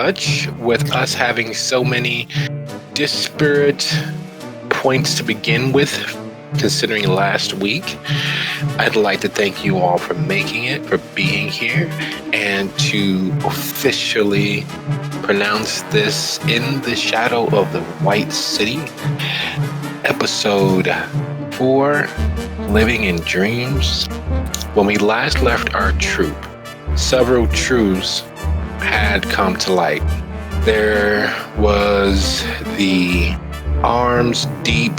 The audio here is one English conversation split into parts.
such, with us having so many disparate points to begin with, considering last week, I'd like to thank you all for making it, for being here, and to officially pronounce this In the Shadow of the White City, episode 4, Living in Dreams. When we last left our troupe, several truths had come to light. There was the arms deep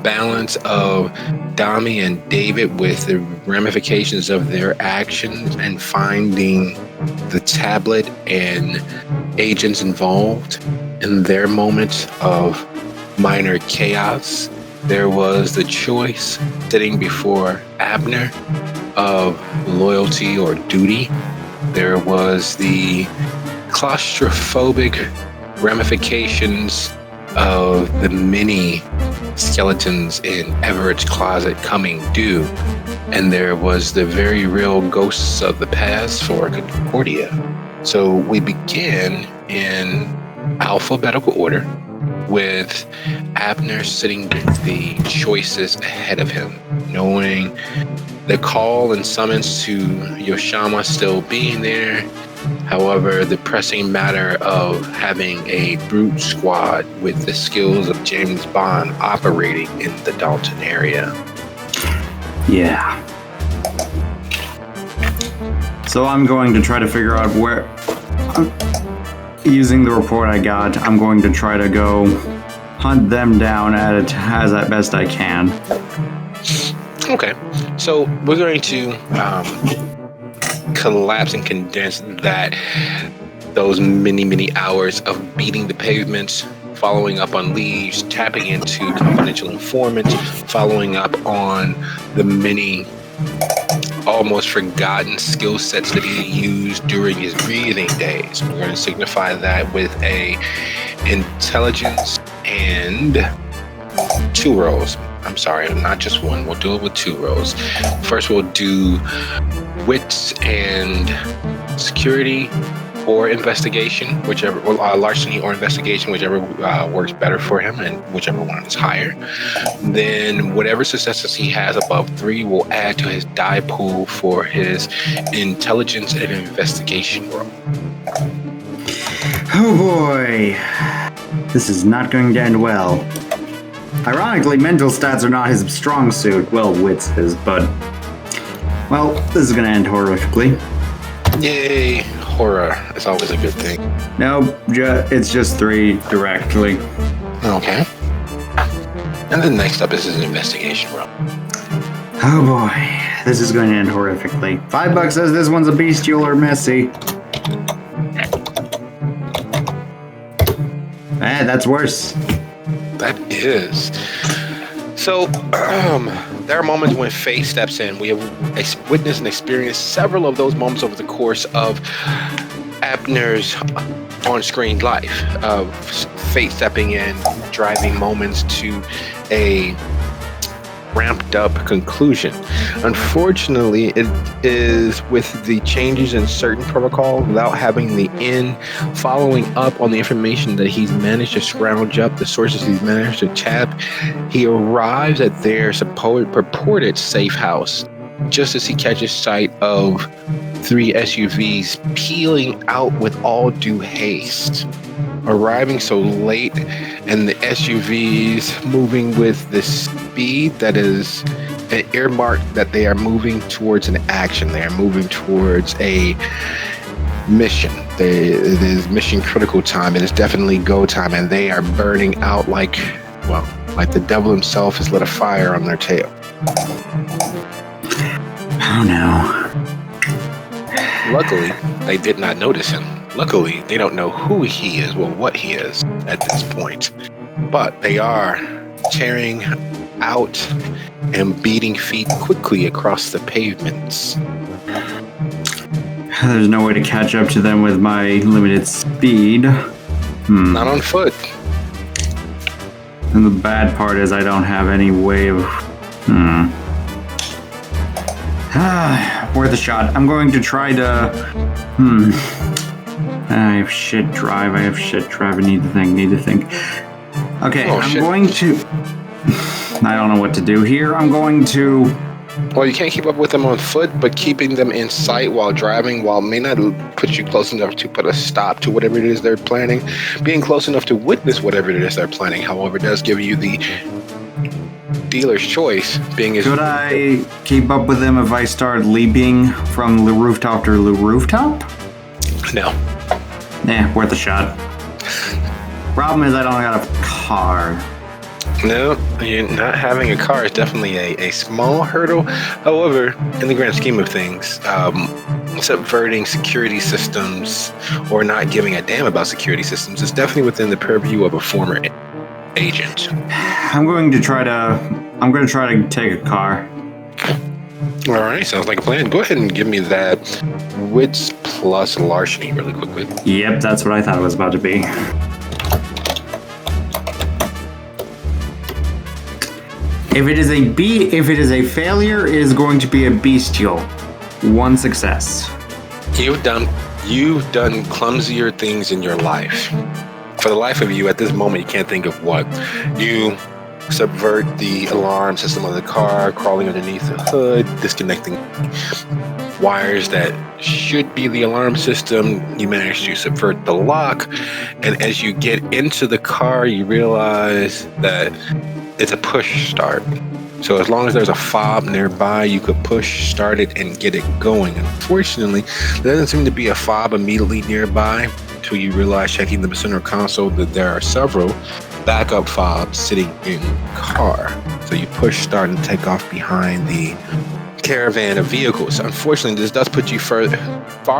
balance of Dami and David with the ramifications of their actions and finding the tablet and agents involved in their moments of minor chaos. There was the choice sitting before Abner of loyalty or duty. There was the claustrophobic ramifications of the many skeletons in Everett's closet coming due. And there was the very real ghosts of the past for Concordia. So we begin in alphabetical order with Abner sitting with the choices ahead of him, knowing the call and summons to Yoshama still being there. However, the pressing matter of having a brute squad with the skills of James Bond operating in the Dalton area. Yeah. So I'm going to try to figure out where, using the report I got, I'm going to try to go hunt them down as best I can. Okay, so we're going to collapse and condense those many hours of beating the pavements, following up on leads, tapping into confidential informants, following up on the many almost forgotten skill sets that he used during his breathing days. We're going to signify that with a intelligence and 2 rolls. I'm sorry, not just 1. We'll do it with 2 rolls. First, we'll do wits and security or investigation, whichever, larceny or investigation, whichever works better for him, and whichever one is higher. Then whatever successes he has above 3 will add to his die pool for his intelligence and investigation roll. Oh boy, this is not going to end well. Ironically, mental stats are not his strong suit. Well, wits is, but... Well, this is going to end horrifically. Yay, horror. It's always a good thing. No, it's just 3 directly. Okay. And then next up is his investigation roll. Oh boy, this is going to end horrifically. $5 says this one's a bestial or messy. That's worse. That is. So, there are moments when fate steps in. We have witnessed and experienced several of those moments over the course of Abner's on-screen life, of fate stepping in, driving moments to a ramped-up conclusion. Unfortunately, it is with the changes in certain protocols, without having the end following up on the information that he's managed to scrounge up, the sources he's managed to tap, he arrives at their purported safe house just as he catches sight of 3 SUVs peeling out with all due haste. Arriving so late, and the SUVs moving with the speed that is an earmark that they are moving towards an action. They are moving towards a mission. It is mission critical time. It is definitely go time, and they are burning out like the devil himself has lit a fire on their tail. Oh no. Luckily, they did not notice him. Luckily, they don't know who he is or what he is at this point. But they are tearing out and beating feet quickly across the pavements. There's no way to catch up to them with my limited speed. Not on foot. And the bad part is I don't have any way of... Worth a shot. I'm going to try to... I have shit drive. I need to think. Okay, I'm going to... I don't know what to do here. I'm going to... Well, you can't keep up with them on foot, but keeping them in sight while driving, while may not put you close enough to put a stop to whatever it is they're planning, being close enough to witness whatever it is they're planning, however, does give you the dealer's choice. Could I keep up with them if I start leaping from the rooftop to the rooftop? No. Worth a shot. Problem is I don't got a car. No, you're not having a car is definitely a small hurdle. However, in the grand scheme of things, subverting security systems or not giving a damn about security systems is definitely within the purview of a former agent. I'm going to try to take a car. All right, sounds like a plan. Go ahead and give me that wits plus larceny really quickly. Yep, that's what I thought it was about to be. If it is a failure, it is going to be a bestial. 1 success. You've done clumsier things in your life. For the life of you, at this moment, you can't think of what. You subvert the alarm system of the car, crawling underneath the hood, disconnecting wires that should be the alarm system. You manage to subvert the lock, and as you get into the car, you realize that it's a push start. So as long as there's a fob nearby, you could push start it and get it going. Unfortunately, there doesn't seem to be a fob immediately nearby until you realize, checking the center console, that there are several backup fobs sitting in the car. So you push start and take off behind the caravan of vehicles. Unfortunately, this does put you far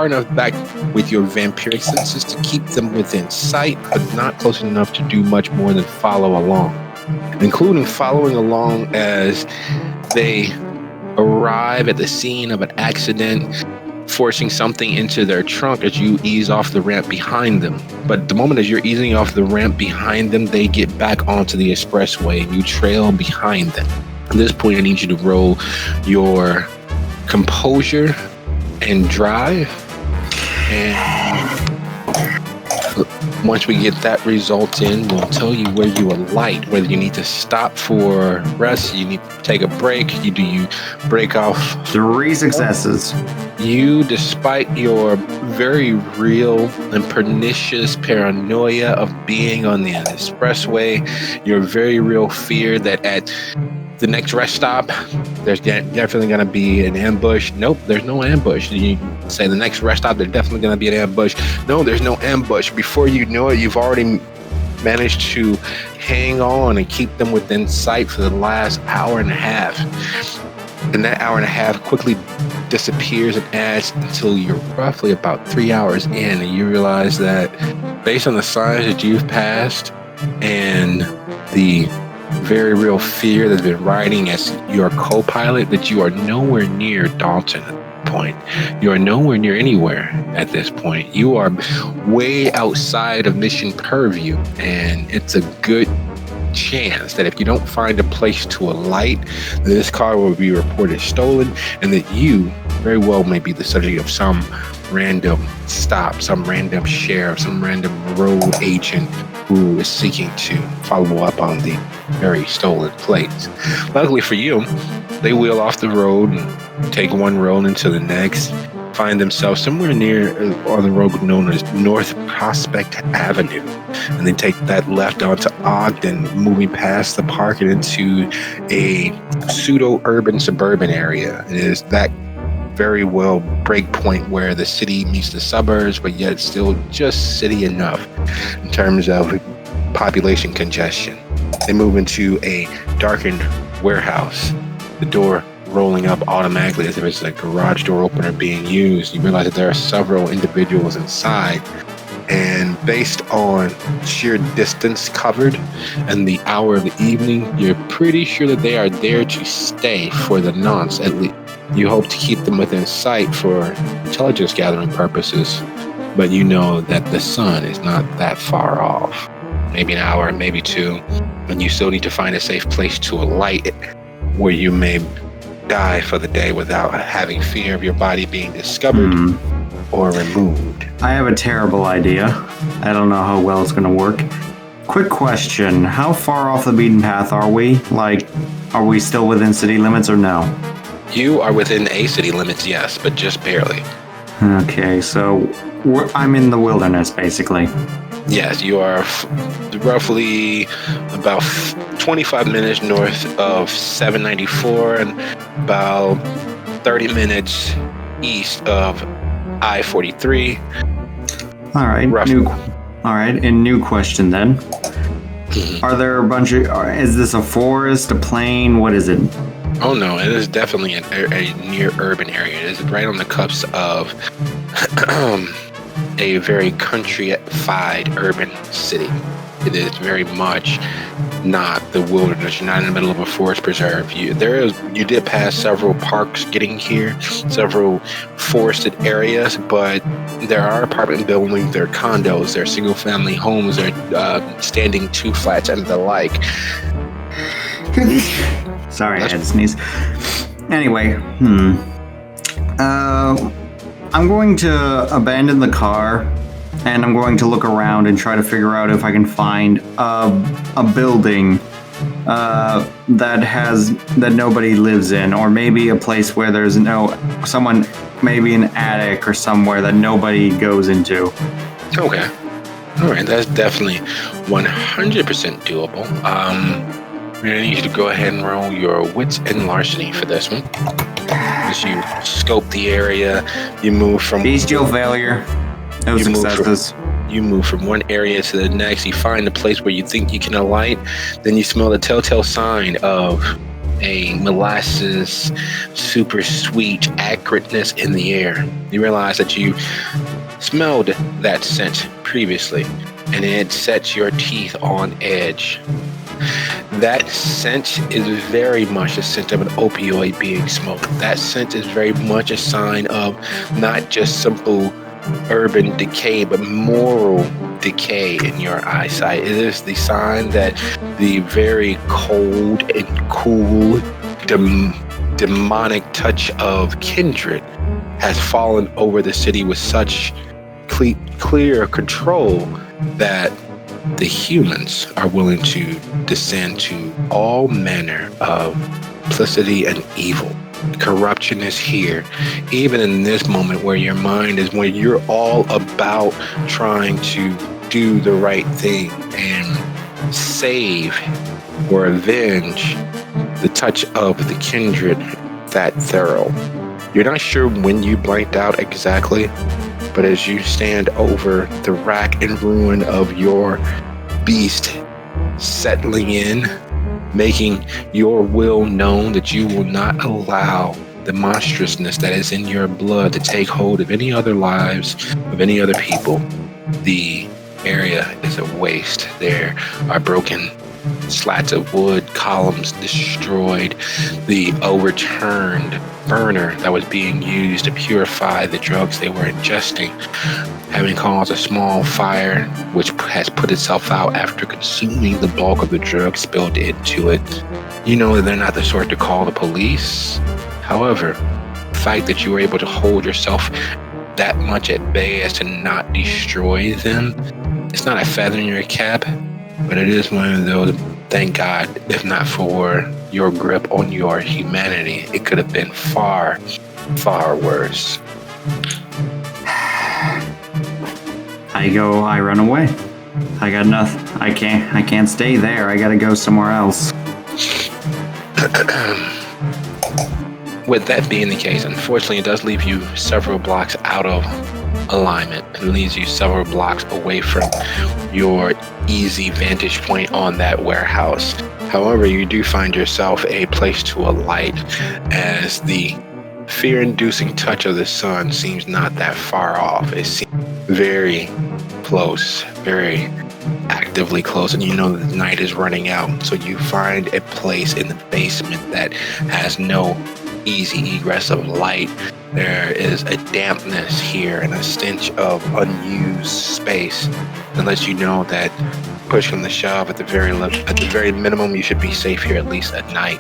enough back with your vampiric senses to keep them within sight, but not close enough to do much more than follow along, including following along as they arrive at the scene of an accident, forcing something into their trunk as you ease off the ramp behind them. But the moment as you're easing off the ramp behind them, they get back onto the expressway and you trail behind them. At this point, I need you to roll your composure and drive. And once we get that result in, we'll tell you where you alight, whether you need to stop for rest, you need to take a break, you break off. 3 successes. You, despite your very real and pernicious paranoia of being on the expressway, your very real fear that at the next rest stop, there's definitely going to be an ambush. Nope, there's no ambush. You say the next rest stop, there's definitely going to be an ambush. No, there's no ambush. Before you know it, you've already managed to hang on and keep them within sight for the last hour and a half. And that hour and a half quickly disappears and adds until you're roughly about 3 hours in, and you realize that based on the signs that you've passed and the very real fear that's been riding as your co-pilot, that you are nowhere near Dalton at this point. You are nowhere near anywhere at this point. You are way outside of mission purview, and it's a good chance that if you don't find a place to alight, this car will be reported stolen, and that you very well may be the subject of some random stop, some random sheriff, some random road agent who is seeking to follow up on the very stolen plates. Luckily for you, they wheel off the road and take one road into the next, find themselves somewhere near on the road known as North Prospect Avenue, and they take that left onto Ogden, moving past the park and into a pseudo-urban suburban area. It is that very well break point where the city meets the suburbs, but yet still just city enough in terms of population congestion. They move into a darkened warehouse, the door rolling up automatically as if it's a garage door opener being used. You realize that there are several individuals inside, and based on sheer distance covered and the hour of the evening, you're pretty sure that they are there to stay for the nonce. At least you hope to keep them within sight for intelligence gathering purposes, but you know that the sun is not that far off. Maybe an hour, maybe 2, and you still need to find a safe place to alight where you may die for the day without having fear of your body being discovered or removed. I have a terrible idea. I don't know how well it's going to work. Quick question. How far off the beaten path are we? Like, are we still within city limits or no? You are within a city limits, yes, but just barely. Okay, so I'm in the wilderness, basically. Yes, you are roughly about 25 minutes north of 794 and about 30 minutes east of I-43. All right. New question then. Are there a bunch of... Is this a forest, a plain? What is it? Oh no, it is definitely a near urban area. It is right on the cusp of a very countrified urban city. It is very much not the wilderness. You're not in the middle of a forest preserve. You did pass several parks getting here, several forested areas, but there are apartment buildings, there are condos, there are single family homes, there are standing two flats and the like. Sorry, I had to sneeze. Anyway, I'm going to abandon the car, and I'm going to look around and try to figure out if I can find a building that nobody lives in, or maybe a place where there's maybe an attic or somewhere that nobody goes into. Okay. All right, that's definitely 100% doable. We're going to need you to go ahead and roll your wits and larceny for this one. As you scope the area, you move from... Bestial failure. No successes. You move from one area to the next. You find a place where you think you can alight. Then you smell the telltale sign of a molasses, super sweet acridness in the air. You realize that you smelled that scent previously, and it sets your teeth on edge. That scent is very much a scent of an opioid being smoked. That scent is very much a sign of not just simple urban decay, but moral decay in your eyesight. It is the sign that the very cold and cool, demonic touch of kindred has fallen over the city with such clear control that the humans are willing to descend to all manner of complicity and evil. Corruption is here, even in this moment where your mind is, when you're all about trying to do the right thing and save or avenge the touch of the kindred that thorough. You're not sure when you blanked out exactly, but as you stand over the rack and ruin of your beast settling in, making your will known that you will not allow the monstrousness that is in your blood to take hold of any other lives, of any other people. The area is a waste. There are broken slats of wood, columns destroyed, the overturned burner that was being used to purify the drugs they were ingesting, having caused a small fire which has put itself out after consuming the bulk of the drug spilled into it. You know that they're not the sort to call the police. However, the fact that you were able to hold yourself that much at bay as to not destroy them, it's not a feather in your cap, but it is one of those, thank God, if not for your grip on your humanity, it could have been far, far worse. I run away. I got nothing. I can't stay there. I gotta go somewhere else. With that being the case, unfortunately, it does leave you several blocks out of alignment. It leaves you several blocks away from your easy vantage point on that warehouse. However, you do find yourself a place to alight, as the fear-inducing touch of the sun seems not that far off. It seems very close, very actively close, and you know that the night is running out. So you find a place in the basement that has no easy egress of light. There is a dampness here and a stench of unused space that lets you know that push from the shove, at the very minimum, you should be safe here at least at night.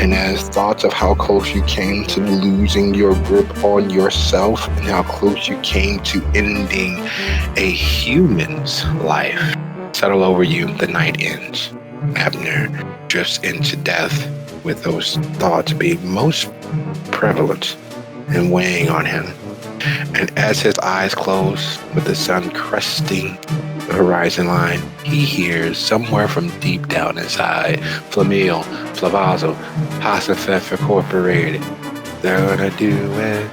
And as thoughts of how close you came to losing your grip on yourself and how close you came to ending a human's life settle over you, the night ends. Abner drifts into death with those thoughts being most prevalent and weighing on him. And as his eyes close with the sun cresting the horizon line, he hears somewhere from deep down inside, Flamil, Flavazo, Hasafef Incorporated. They're gonna do it.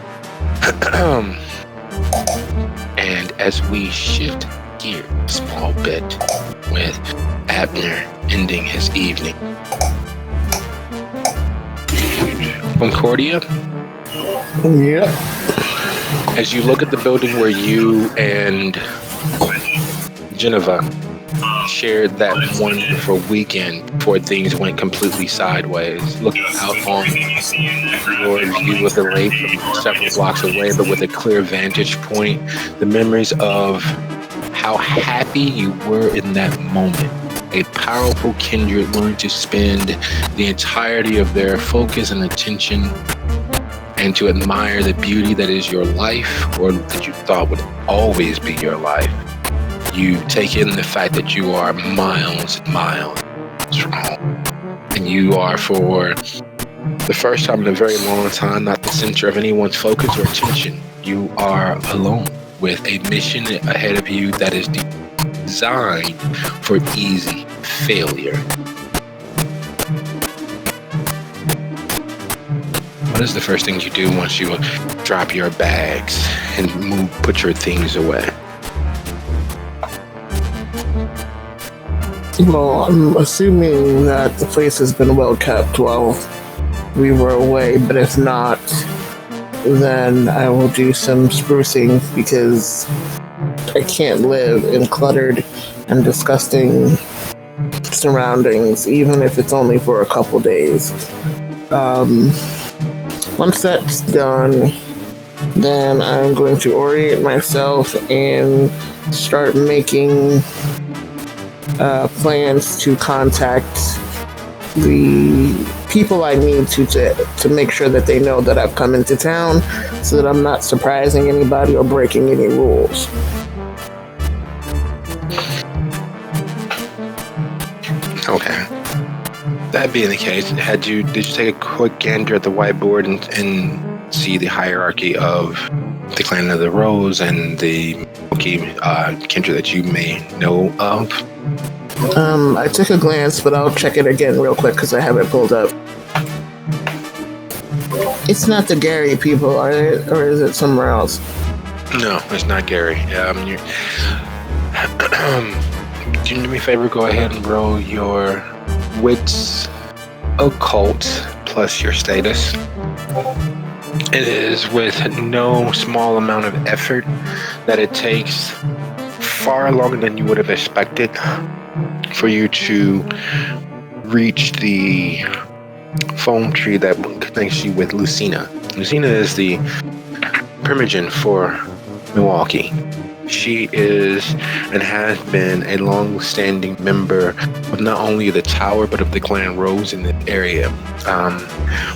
And as we shift gears a small bit with Abner ending his evening. Concordia? Yep. As you look at the building where you and Geneva shared that wonderful weekend before things went completely sideways, looking out on your view of the lake from several blocks away, but with a clear vantage point, the memories of how happy you were in that moment. A powerful kindred willing to spend the entirety of their focus and attention and to admire the beauty that is your life, or that you thought would always be your life. You take in the fact that you are miles and miles from home. And you are, for the first time in a very long time, not the center of anyone's focus or attention. You are alone with a mission ahead of you that is designed for easy failure. What is the first thing you do once you drop your bags and put your things away? Well, I'm assuming that the place has been well kept while we were away, but if not, then I will do some sprucing because I can't live in cluttered and disgusting surroundings, even if it's only for a couple days. Once that's done, then I'm going to orient myself and start making plans to contact the people I need to make sure that they know that I've come into town, so that I'm not surprising anybody or breaking any rules. Okay. That being the case, did you take a quick gander at the whiteboard and see the hierarchy of the Clan of the Rose and the Milwaukee kindred that you may know of? I took a glance, but I'll check it again real quick because I have it pulled up. It's not the Gary people, are it? Or is it somewhere else? No, it's not Gary. Do me a favor, go ahead and roll your wits occult plus your status. It is with no small amount of effort that it takes far longer than you would have expected for you to reach the foam tree that connects you with Lucina. Lucina is the primogen for Milwaukee. She is and has been a long-standing member of not only the Tower, but of the Clan Rose in the area.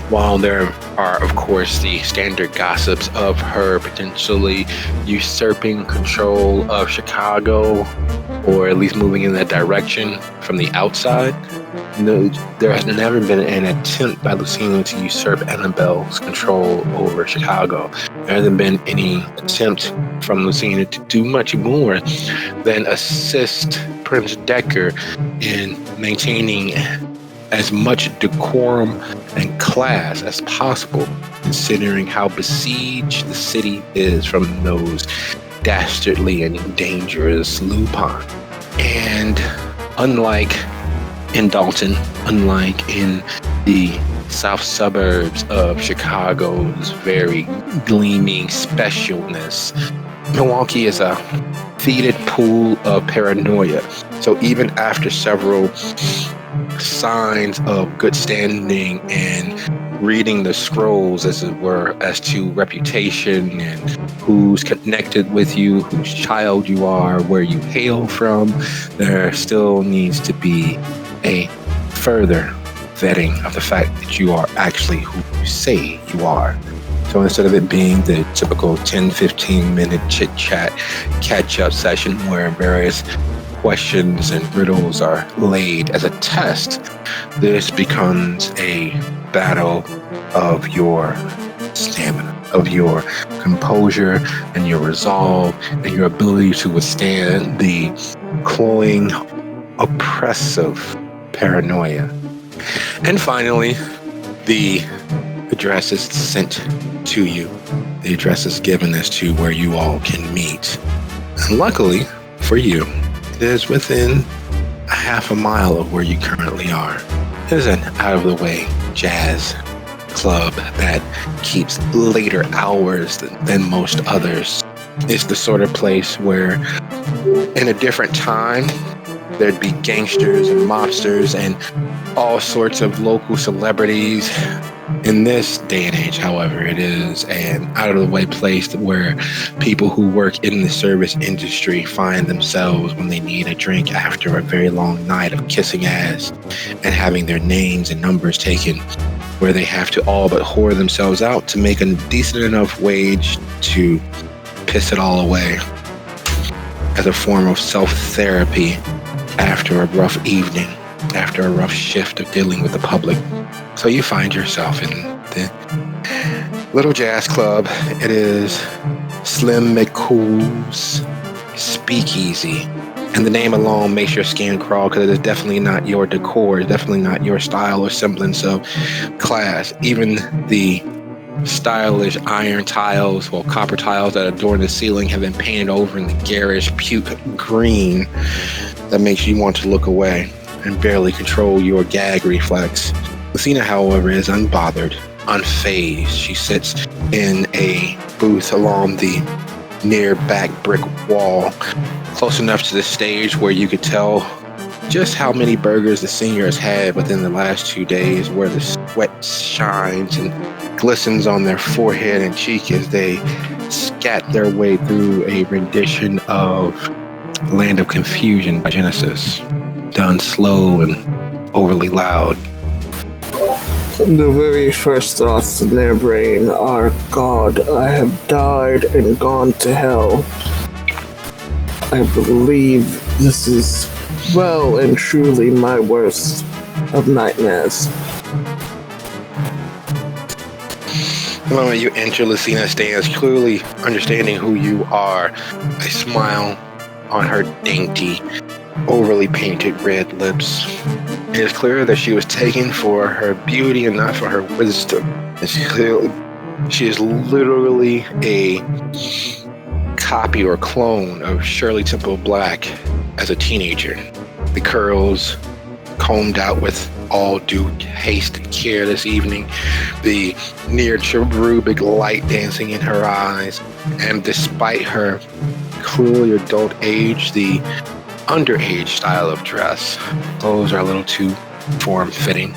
While there are, of course, the standard gossips of her potentially usurping control of Chicago, or at least moving in that direction from the outside, there has never been an attempt by Lucina to usurp Annabelle's control over Chicago. There hasn't been any attempt from Lucina to do much more than assist Prince Decker in maintaining as much decorum and class as possible, considering how besieged the city is from those dastardly and dangerous lupine. And unlike in Dalton, unlike in the south suburbs of Chicago's very gleaming specialness, Milwaukee is a fetid pool of paranoia. So even after several signs of good standing and reading the scrolls, as it were, as to reputation and who's connected with you, whose child you are, where you hail from, there still needs to be a further vetting of the fact that you are actually who you say you are. So instead of it being the typical 10-15 minute chit chat catch up session where various questions and riddles are laid as a test, this becomes a battle of your stamina, of your composure and your resolve and your ability to withstand the cloying, oppressive paranoia. And finally, the address is sent to you. The address is given as to where you all can meet. And luckily for you, it is within a half a mile of where you currently are. It is an out-of-the-way jazz club that keeps later hours than most others. It's the sort of place where in a different time, there'd be gangsters and mobsters and all sorts of local celebrities. In this day and age, however, it is an out-of-the-way place where people who work in the service industry find themselves when they need a drink after a very long night of kissing ass and having their names and numbers taken, where they have to all but whore themselves out to make a decent enough wage to piss it all away as a form of self-therapy after a rough evening, after a rough shift of dealing with the public. So you find yourself in the little jazz club. It is Slim McCool's Speakeasy. And the name alone makes your skin crawl because it is definitely not your decor. It's definitely not your style or semblance of class. Even the stylish iron tiles, well, copper tiles that adorn the ceiling have been painted over in the garish puke green that makes you want to look away and barely control your gag reflex. Lucina, however, is unbothered, unfazed. She sits in a booth along the near back brick wall, close enough to the stage where you could tell just how many burgers the senior has had within the last 2 days, where the sweat shines and glistens on their forehead and cheek as they scat their way through a rendition of Land of Confusion by Genesis, done slow and overly loud. The very first thoughts in their brain are, God, I have died and gone to hell. I believe this is well and truly my worst of nightmares. The moment you enter, Lucina stands clearly understanding who you are, a smile on her dainty, overly painted red lips. It is clear that she was taken for her beauty and not for her wisdom. She is literally a copy or clone of Shirley Temple Black as a teenager. The curls combed out with all due haste and care this evening, the near cherubic light dancing in her eyes, and despite her clearly adult age, the underage style of dress. Clothes are a little too form-fitting,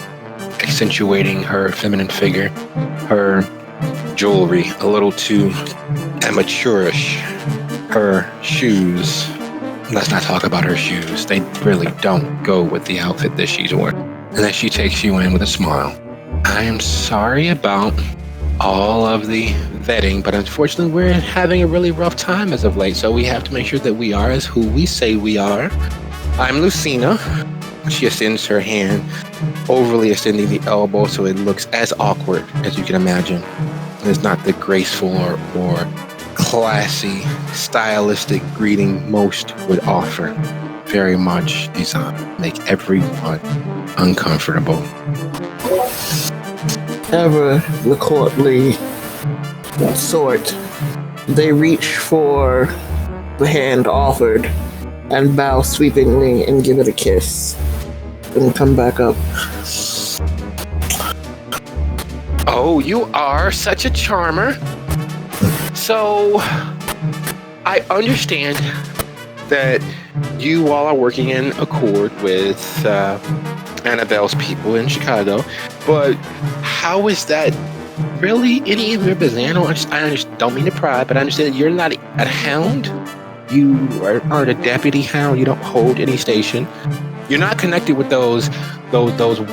accentuating her feminine figure. Her jewelry a little too amateurish. Her shoes, let's not talk about her shoes. They really don't go with the outfit that she's wearing. And then she takes you in with a smile. I am sorry about all of the vetting, but unfortunately we're having a really rough time as of late, so we have to make sure that we are as who we say we are. I'm Lucina. She extends her hand, overly extending the elbow so it looks as awkward as you can imagine. It's not the graceful or classy, stylistic greeting most would offer. Very much designed to make everyone uncomfortable. Ever the courtly sort, they reach for the hand offered and bow sweepingly and give it a kiss and come back up. Oh, you are such a charmer. So, I understand that you all are working in accord with Annabelle's people in Chicago, but how is that really any of your business? I don't mean to pry, but I understand that you're not a hound. You aren't a deputy hound. You don't hold any station. You're not connected with those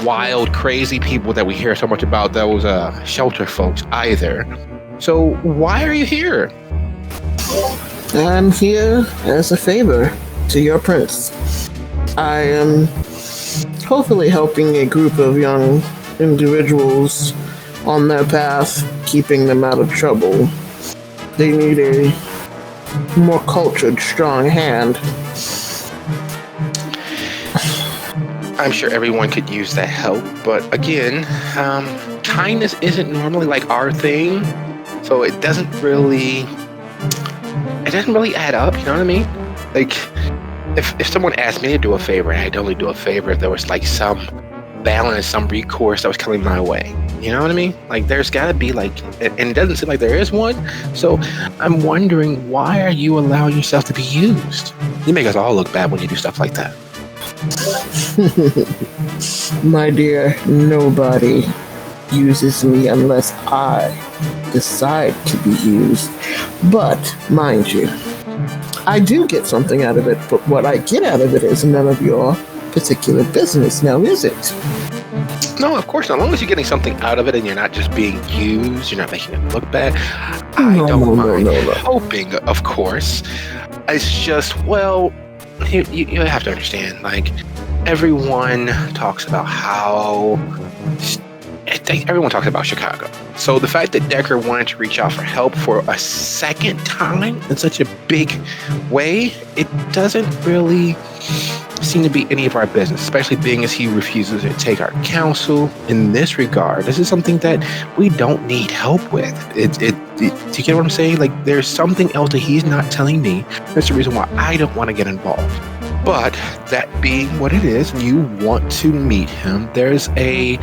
wild, crazy people that we hear so much about, those shelter folks either. So why are you here? I'm here as a favor to your prince. I am hopefully helping a group of young individuals on their path, keeping them out of trouble. They need a more cultured, strong hand. I'm sure everyone could use that help, but again, kindness isn't normally like our thing, so it doesn't really add up. You know what I mean? Like, if someone asked me to do a favor, I'd only do a favor if there was like some balance, some recourse that was coming my way. You know what I mean? Like, there's got to be like, and it doesn't seem like there is one. So I'm wondering, why are you allowing yourself to be used? You make us all look bad when you do stuff like that. My dear, nobody uses me unless I decide to be used. But, mind you, I do get something out of it, but what I get out of it is none of your particular business, now is it? No, of course not. As long as you're getting something out of it and you're not just being used, you're not making it look bad, I don't mind hoping, of course. It's just, well, you have to understand, like, everyone talks about everyone talks about Chicago. So the fact that Decker wanted to reach out for help for a second time in such a big way, it doesn't really seem to be any of our business, especially being as he refuses to take our counsel in this regard. This is something that we don't need help with. Do you get what I'm saying? Like, there's something else that he's not telling me. That's the reason why I don't want to get involved. But that being what it is, you want to meet him. There's a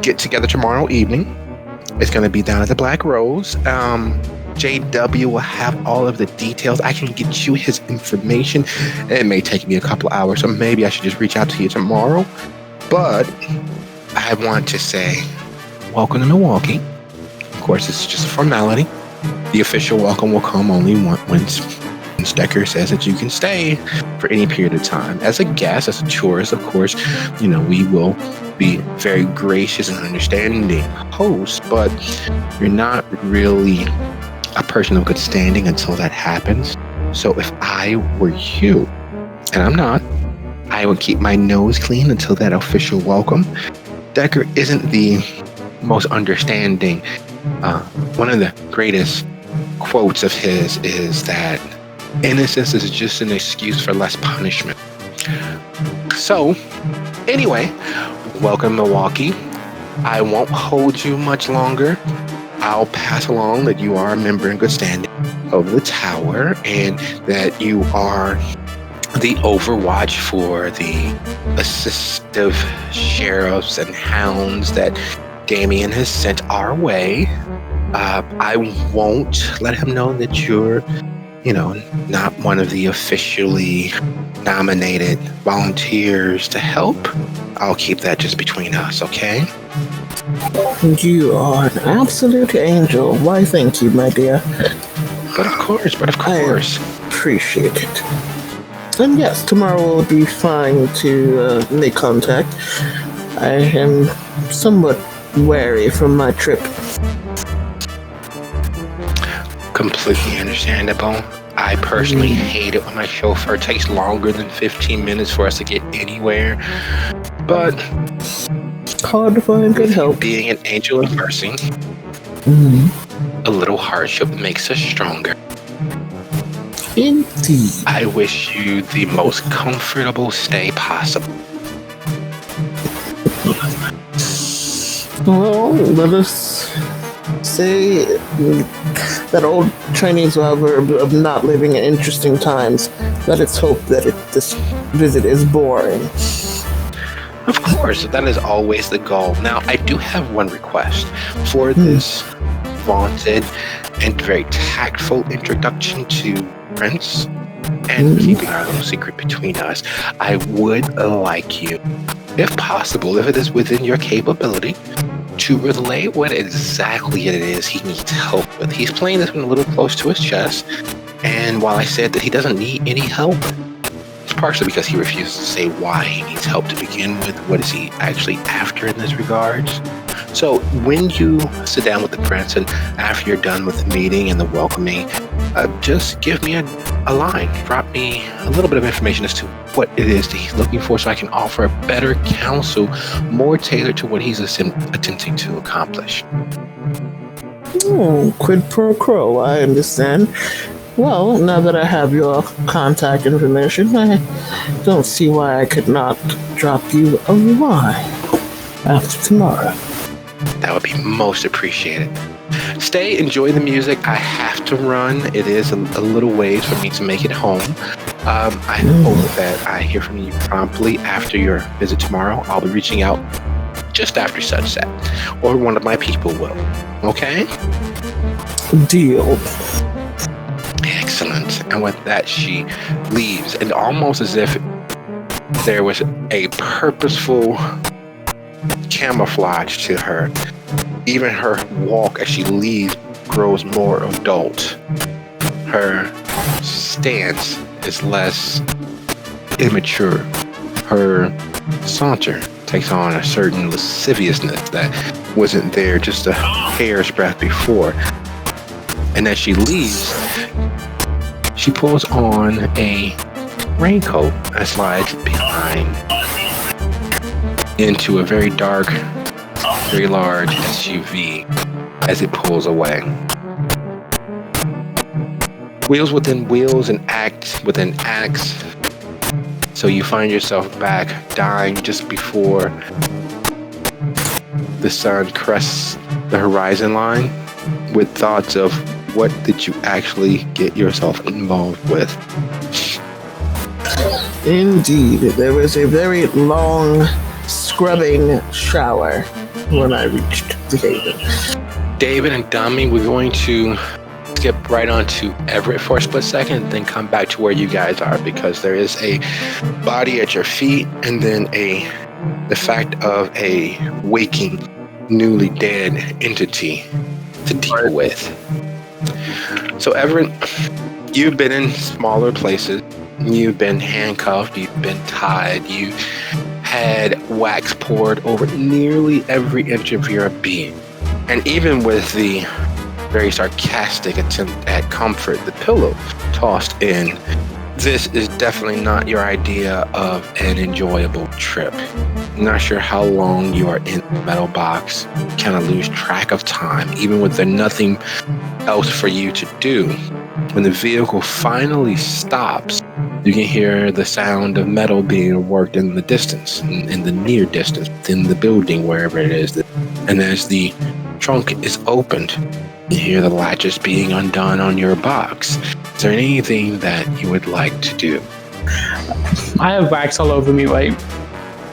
get together tomorrow evening. It's going to be down at the Black Rose. JW will have all of the details. I can get you his information. It may take me a couple of hours, so maybe I should just reach out to you tomorrow. But I want to say, welcome to Milwaukee. Of course, it's just a formality. The official welcome will come only when Decker says that you can stay for any period of time. As a guest, as a tourist, of course, we will be very gracious and understanding host, but you're not really a person of good standing until that happens. So if I were you, and I'm not, I would keep my nose clean until that official welcome. Decker isn't the most understanding. One of the greatest quotes of his is that innocence is just an excuse for less punishment. So, anyway, welcome Milwaukee. I won't hold you much longer. I'll pass along that you are a member in good standing of the tower and that you are the overwatch for the assistive sheriffs and hounds that Damien has sent our way. I won't let him know that you're not one of the officially nominated volunteers to help. I'll keep that just between us, okay? You are an absolute angel. Why, thank you, my dear. But of course. I appreciate it. And yes, tomorrow will be fine to make contact. I am somewhat wary from my trip. Completely understandable. I personally hate it when my chauffeur takes longer than 15 minutes for us to get anywhere. But hard to find good help. Being an angel of mercy, a little hardship makes us stronger. Indeed. I wish you the most comfortable stay possible. Well, let us say that old Chinese proverb of not living in interesting times. Let us hope that this visit is boring. Of course, that is always the goal. Now, I do have one request for this vaunted and very tactful introduction to Prince and keeping our little secret between us. I would like you, if possible, if it is within your capability, to relay what exactly it is he needs help with. He's playing this one a little close to his chest, and while I said that he doesn't need any help, it's partially because he refuses to say why he needs help to begin with. What is he actually after in this regards? So when you sit down with the prince and after you're done with the meeting and the welcoming, just give me a line. Drop me a little bit of information as to what it is that he's looking for so I can offer a better counsel, more tailored to what he's attempting to accomplish. Quid pro quo, I understand. Well, now that I have your contact information, I don't see why I could not drop you a line after tomorrow. That would be most appreciated. Stay, enjoy the music. I have to run. It is a little ways for me to make it home. I hope that I hear from you promptly after your visit tomorrow. I'll be reaching out just after sunset, or one of my people will. Okay? Deal. Excellent. And with that, she leaves, and almost as if there was a purposeful camouflage to her. Even her walk as she leaves grows more adult. Her stance is less immature. Her saunter takes on a certain lasciviousness that wasn't there just a hair's breadth before. And as she leaves, she pulls on a raincoat and slides behind into a very dark, very large SUV as it pulls away. Wheels within wheels and acts within acts. So you find yourself back dying just before the sun crests the horizon line with thoughts of what did you actually get yourself involved with. Indeed, there was a very long scrubbing shower when I reached the haven. David and Dummy, we're going to skip right on to Everett for a split second and then come back to where you guys are, because there is a body at your feet and then the fact of a waking, newly dead entity to deal with. So Everett, you've been in smaller places. You've been handcuffed. You've been tied. You had wax poured over nearly every inch of your being. And even with the very sarcastic attempt at comfort, the pillow tossed in, this is definitely not your idea of an enjoyable trip. Not sure how long you are in the metal box. Kind of lose track of time, even with there nothing else for you to do. When the vehicle finally stops, you can hear the sound of metal being worked in the distance, in the near distance, within the building, wherever it is. And as the trunk is opened, you hear the latches being undone on your box. Is there anything that you would like to do? I have wax all over me, right?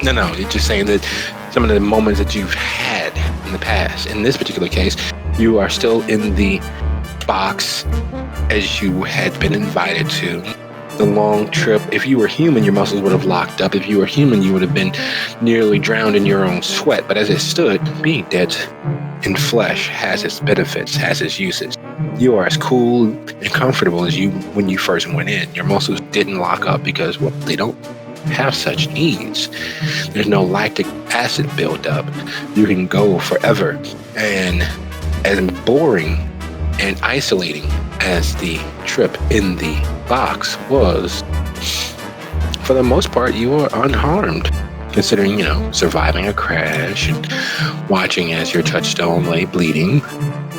No, you're just saying that some of the moments that you've had in the past. In this particular case, you are still in the box as you had been invited to. The long trip, if you were human, your muscles would have locked up. If you were human, you would have been nearly drowned in your own sweat. But as it stood, being dead in flesh has its benefits, has its uses. You are as cool and comfortable as you when you first went in. Your muscles didn't lock up because, well, they don't have such needs. There's no lactic acid buildup. You can go forever. And as boring and isolating as the trip in the box was, for the most part, you were unharmed, considering, surviving a crash and watching as your touchstone lay bleeding.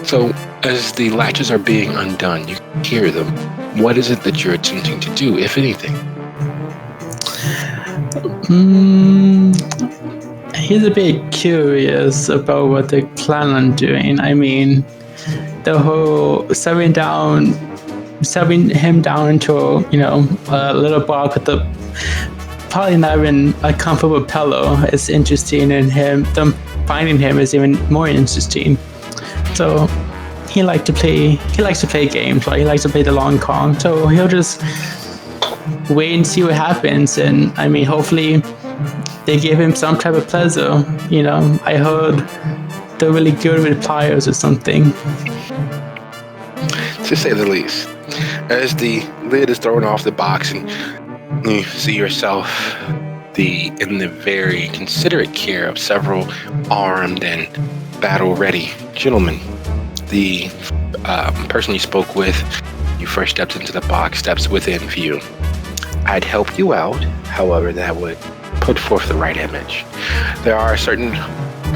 So as the latches are being undone, you can hear them. What is it that you're attempting to do, if anything? He's a bit curious about what they plan on doing. I mean, the whole severing him down into a little box with probably not even a comfortable pillow is interesting, and them finding him is even more interesting. So he likes to play games, right? He likes to play the long con. So he'll just wait and see what happens. And I mean, hopefully they give him some type of pleasure. I heard they're really good with pliers or something. To say the least. As the lid is thrown off the box and You see yourself in the very considerate care of several armed and battle-ready gentlemen. The person you spoke with, you first stepped into the box, steps within view. I'd help you out, however, that would put forth the right image. There are a certain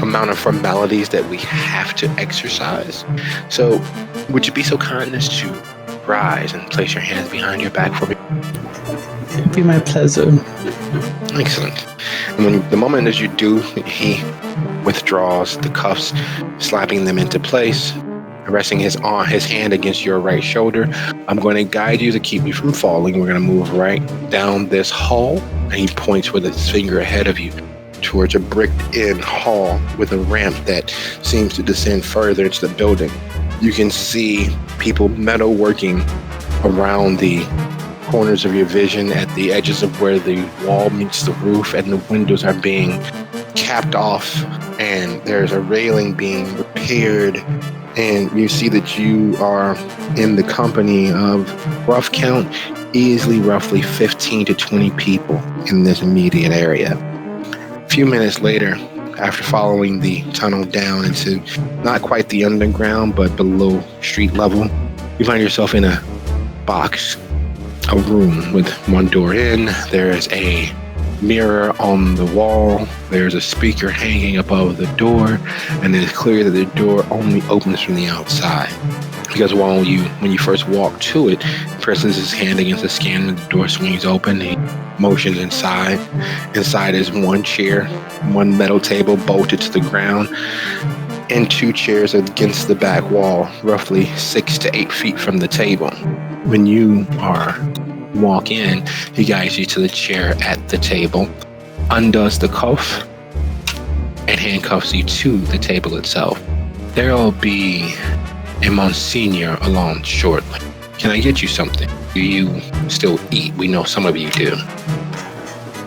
amount of formalities that we have to exercise. So, would you be so kind as to rise and place your hands behind your back for me? It'd be my pleasure. Excellent. And the moment as you do, he withdraws the cuffs, slapping them into place, resting his hand against your right shoulder. I'm going to guide you to keep you from falling. We're going to move right down this hall, and he points with his finger ahead of you towards a bricked-in hall with a ramp that seems to descend further into the building. You can see people metalworking around the corners of your vision at the edges of where the wall meets the roof, and the windows are being capped off, and there's a railing being repaired, and you see that you are in the company of, rough count, easily roughly 15 to 20 people in this immediate area. A few minutes later, after following the tunnel down into not quite the underground, but below street level, you find yourself in a box, a room with one door in. There's a mirror on the wall. There's a speaker hanging above the door, and it is clear that the door only opens from the outside. Because when you first walk to it, he presses his hand against the scanner, the door swings open, he motions inside. Inside is one chair, one metal table bolted to the ground, and two chairs against the back wall, roughly 6 to 8 feet from the table. When you walk in, he guides you to the chair at the table, undoes the cuff, and handcuffs you to the table itself. There'll be a Monsignor along shortly. Can I get you something? Do you still eat? We know some of you do.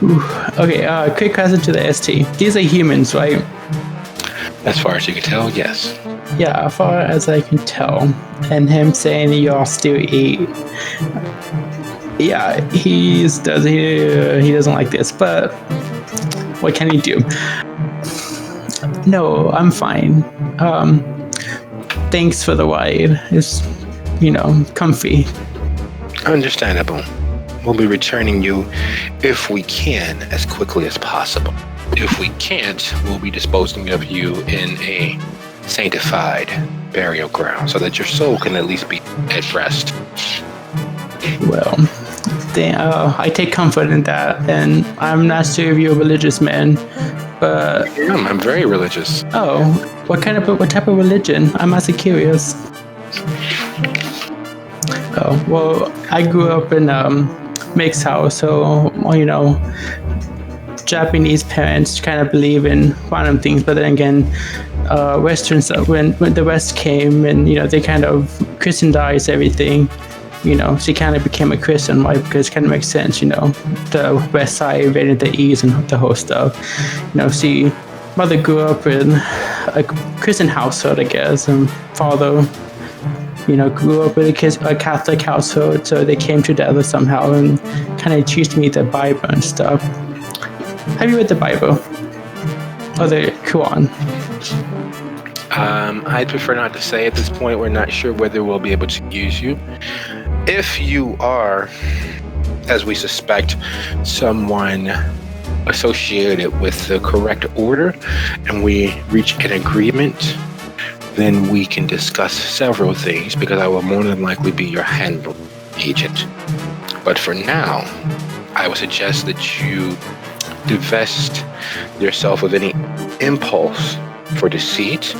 Ooh, okay, quick question to the ST. These are humans, right? As far as you can tell, yes. Yeah, as far as I can tell. And him saying y'all still eat. Yeah, he doesn't like this, but what can he do? No, I'm fine. Thanks for the ride. It's, comfy. Understandable. We'll be returning you, if we can, as quickly as possible. If we can't, we'll be disposing of you in a sanctified burial ground so that your soul can at least be at rest. Well, I take comfort in that, and I'm not sure if you're a religious man, but I'm very religious. Oh, what type of religion? I'm also curious. Oh, well, I grew up in mixed house, so Japanese parents kind of believe in random things, but then again, Western stuff. When the West came, and they kind of Christianized everything. She kind of became a Christian, right? Because it kind of makes sense, the West Side invaded the East and the whole stuff. Mother grew up in a Christian household, I guess, and father, grew up in a Catholic household, so they came together somehow and kind of teach me the Bible and stuff. Have you read the Bible? Or the Quran? I'd prefer not to say at this point. We're not sure whether we'll be able to use you. If you are, as we suspect, someone associated with the correct order, and we reach an agreement, then we can discuss several things, because I will more than likely be your handler agent. But for now, I would suggest that you divest yourself of any impulse for deceit.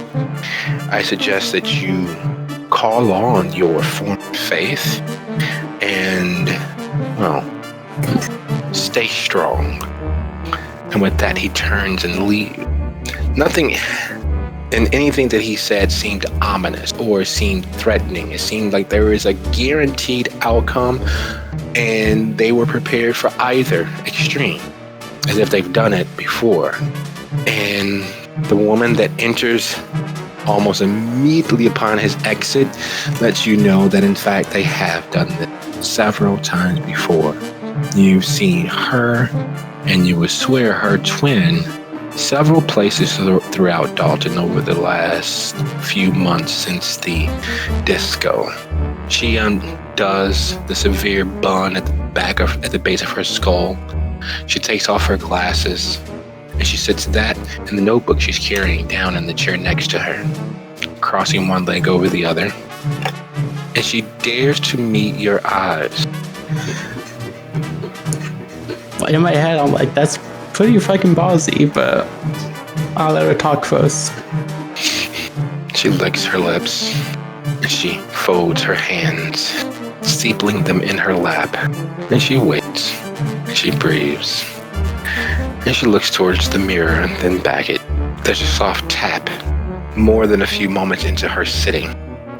I suggest that you call on your form of faith and, stay strong. And with that, he turns and leaves. Nothing in anything that he said seemed ominous or seemed threatening. It seemed like there was a guaranteed outcome, and they were prepared for either extreme, as if they've done it before. And the woman that enters almost immediately upon his exit lets you know that in fact they have done this several times before. You've seen her, and you would swear her twin, several places throughout Dalton over the last few months since the disco. She undoes the severe bun at the base of her skull. She takes off her glasses, and she sits that and the notebook she's carrying down in the chair next to her, crossing one leg over the other. And she dares to meet your eyes. In my head, I'm like, that's pretty fucking ballsy, but I'll let her talk first. She licks her lips, and she folds her hands, steepling them in her lap. Then she waits, and she breathes. And she looks towards the mirror and then back it. There's a soft tap, more than a few moments into her sitting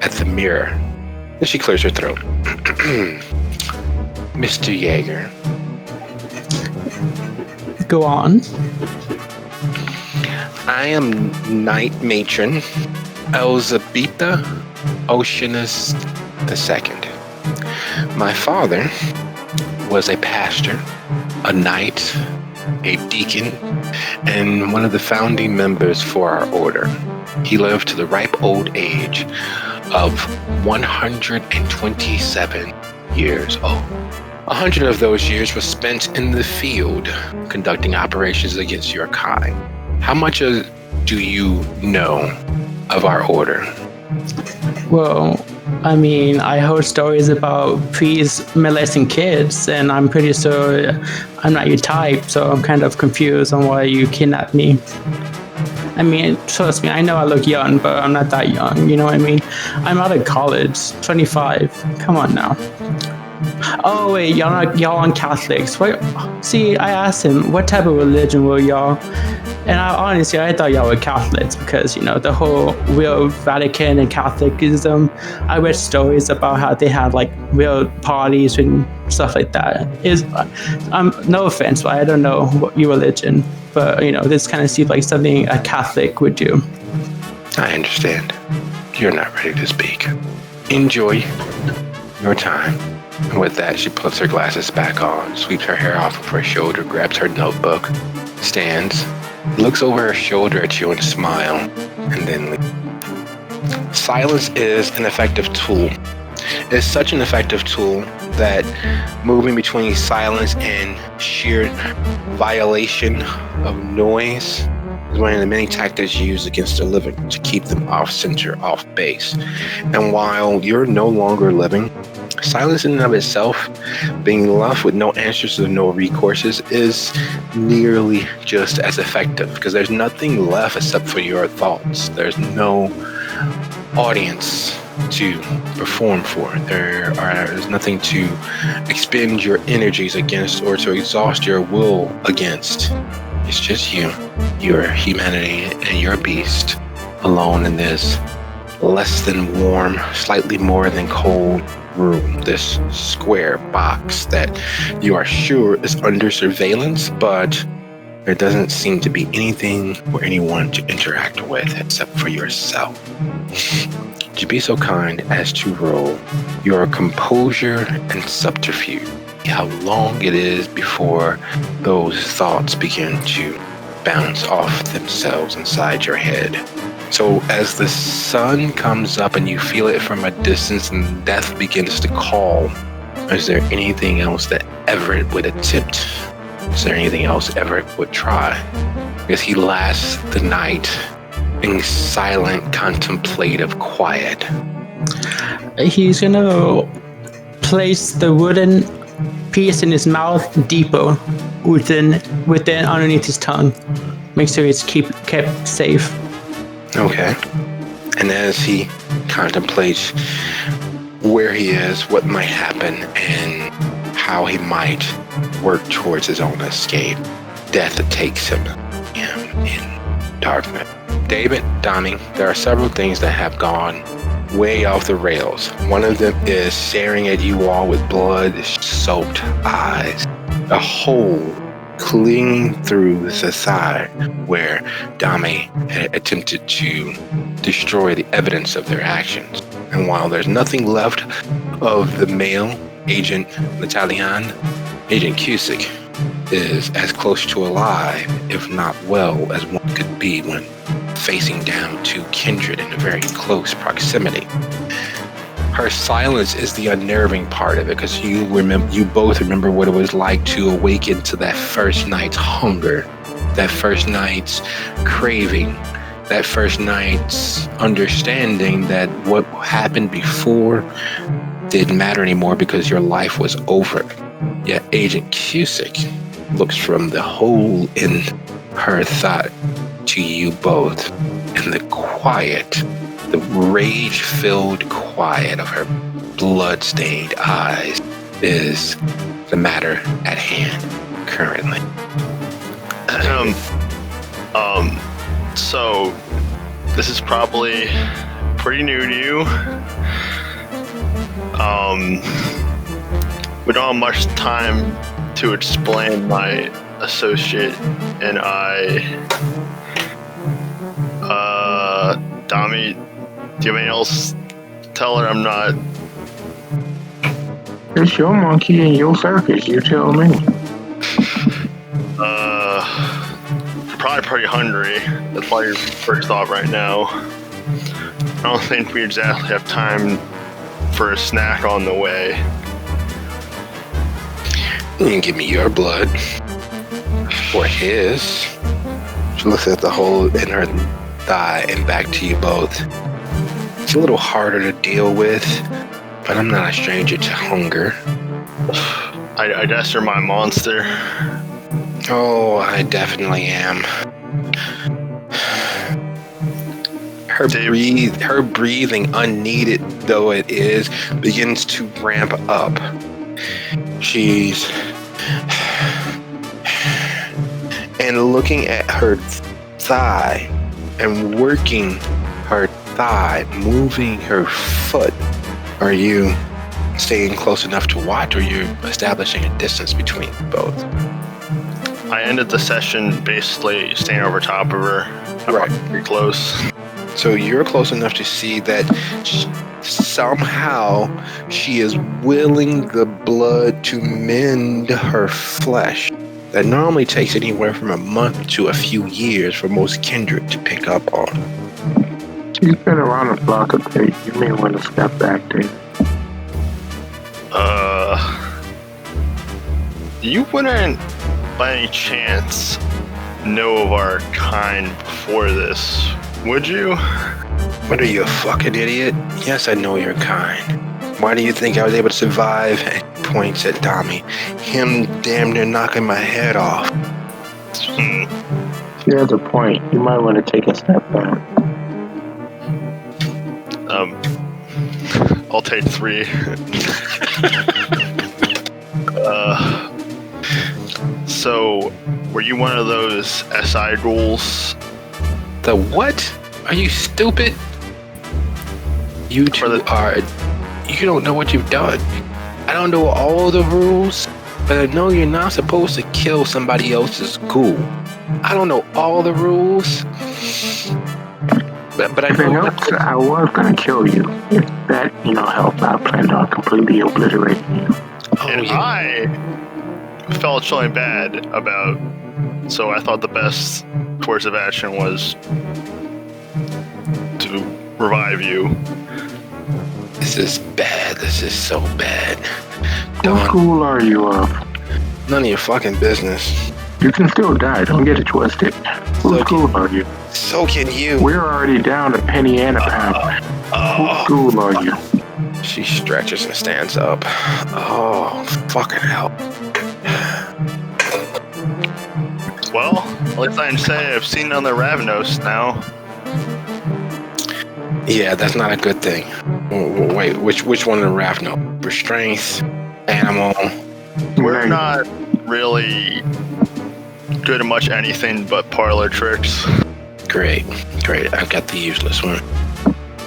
at the mirror. Then she clears her throat. Mr. Yeager. Go on. I am Knight Matron Elzabetha Oceanus II. My father was a pastor, a knight, a deacon, and one of the founding members for our order. He lived to the ripe old age of 127 years old. 100 of those years were spent in the field conducting operations against your kind. How much do you know of our order? Well, I mean, I heard stories about priests molesting kids, and I'm pretty sure I'm not your type, so I'm kind of confused on why you kidnapped me. I mean, trust me, I know I look young, but I'm not that young, you know what I mean? I'm out of college, 25. Come on now. Oh wait, y'all aren't Catholics. Wait, see, I asked him what type of religion were y'all, and I thought y'all were Catholics because the whole real Vatican and Catholicism. I read stories about how they had like real parties and stuff like that. No offense, but I don't know what your religion, but this kind of seems like something a Catholic would do. I understand. You're not ready to speak. Enjoy your time. And with that, she puts her glasses back on, sweeps her hair off of her shoulder, grabs her notebook, stands, looks over her shoulder at you and smiles, and then leaves. Silence is an effective tool. It's such an effective tool that moving between silence and sheer violation of noise is one of the many tactics used against the living to keep them off center, off base. And while you're no longer living, silence in and of itself, being left with no answers or no recourses, is nearly just as effective because there's nothing left except for your thoughts. There's no audience to perform for. There's nothing to expend your energies against or to exhaust your will against. It's just you, your humanity, and your beast alone in this less than warm, slightly more than cold room, this square box that you are sure is under surveillance, but there doesn't seem to be anything or anyone to interact with except for yourself. Would you be so kind as to roll your composure and subterfuge? How long it is before those thoughts begin to bounce off themselves inside your head. So as the sun comes up and you feel it from a distance and death begins to call, is there anything else that Everett would attempt? Is there anything else Everett would try? Because he lasts the night in silent, contemplative quiet. He's gonna place the wooden piece in his mouth deeper within underneath his tongue. Make sure it's kept safe. Okay. And as he contemplates where he is, what might happen, and how he might work towards his own escape, death takes him in darkness. David, Donnie, there are several things that have gone way off the rails. One of them is staring at you all with blood-soaked eyes. A hole clinging through the side where Dami had attempted to destroy the evidence of their actions. And while there's nothing left of the male agent Natalian, Agent Cusick is as close to alive, if not well, as one could be when facing down two kindred in a very close proximity. Her silence is the unnerving part of it, because you both remember what it was like to awaken to that first night's hunger, that first night's craving, that first night's understanding that what happened before didn't matter anymore because your life was over. Yet Agent Cusick looks from the hole in her thought to you both, and the quiet, the rage-filled quiet of her blood-stained eyes is the matter at hand currently. So this is probably pretty new to you. We don't have much time to explain my associate and I. Dami, do you have anything else? Tell her I'm not. It's your monkey and your circus, you tell me. Probably pretty hungry. That's probably your first thought right now. I don't think we exactly have time for a snack on the way. You can give me your blood. Or his. She looks at the hole in her thigh and back to you both. It's a little harder to deal with, but I'm not a stranger to hunger. I guess you're my monster. Oh, I definitely am. Her breathing, unneeded though it is, begins to ramp up. She's and looking at her thigh and working her thigh, moving her foot. Are you staying close enough to watch, or are you establishing a distance between both? I ended the session basically staying over top of her. Right. Pretty close. So you're close enough to see that somehow she is willing the blood to mend her flesh. That normally takes anywhere from a month to a few years for most kindred to pick up on. She's been around the block a bit. You may want to step back there. You wouldn't, by any chance, know of our kind before this, would you? What are you, a fucking idiot? Yes, I know your kind. Why do you think I was able to survive? And points at Dami. Him damn near knocking my head off. She has a point. You might want to take a step back. I'll take 3. So, were you one of those SI ghouls? The what? Are you stupid? You two are... You don't know what you've done. I don't know all the rules, but I know you're not supposed to kill somebody else's ghoul. I don't know all the rules, but I know... I was going to kill you. If that, helped, I planned on completely obliterating you. And I felt really bad about... So I thought the best course of action was to revive you. This is bad. This is so bad. What school are you of? None of your fucking business. You can still die. Don't get it twisted. What school are you? So can you. We're already down a penny and a pound. What school are you? She stretches and stands up. Oh, fucking hell. Well, at least I can say I've seen other Ravnos now. Yeah, that's not a good thing. Wait, which one of the Ravno? For strength, animal. We're not really good at much anything but parlor tricks. Great. I've got the useless one.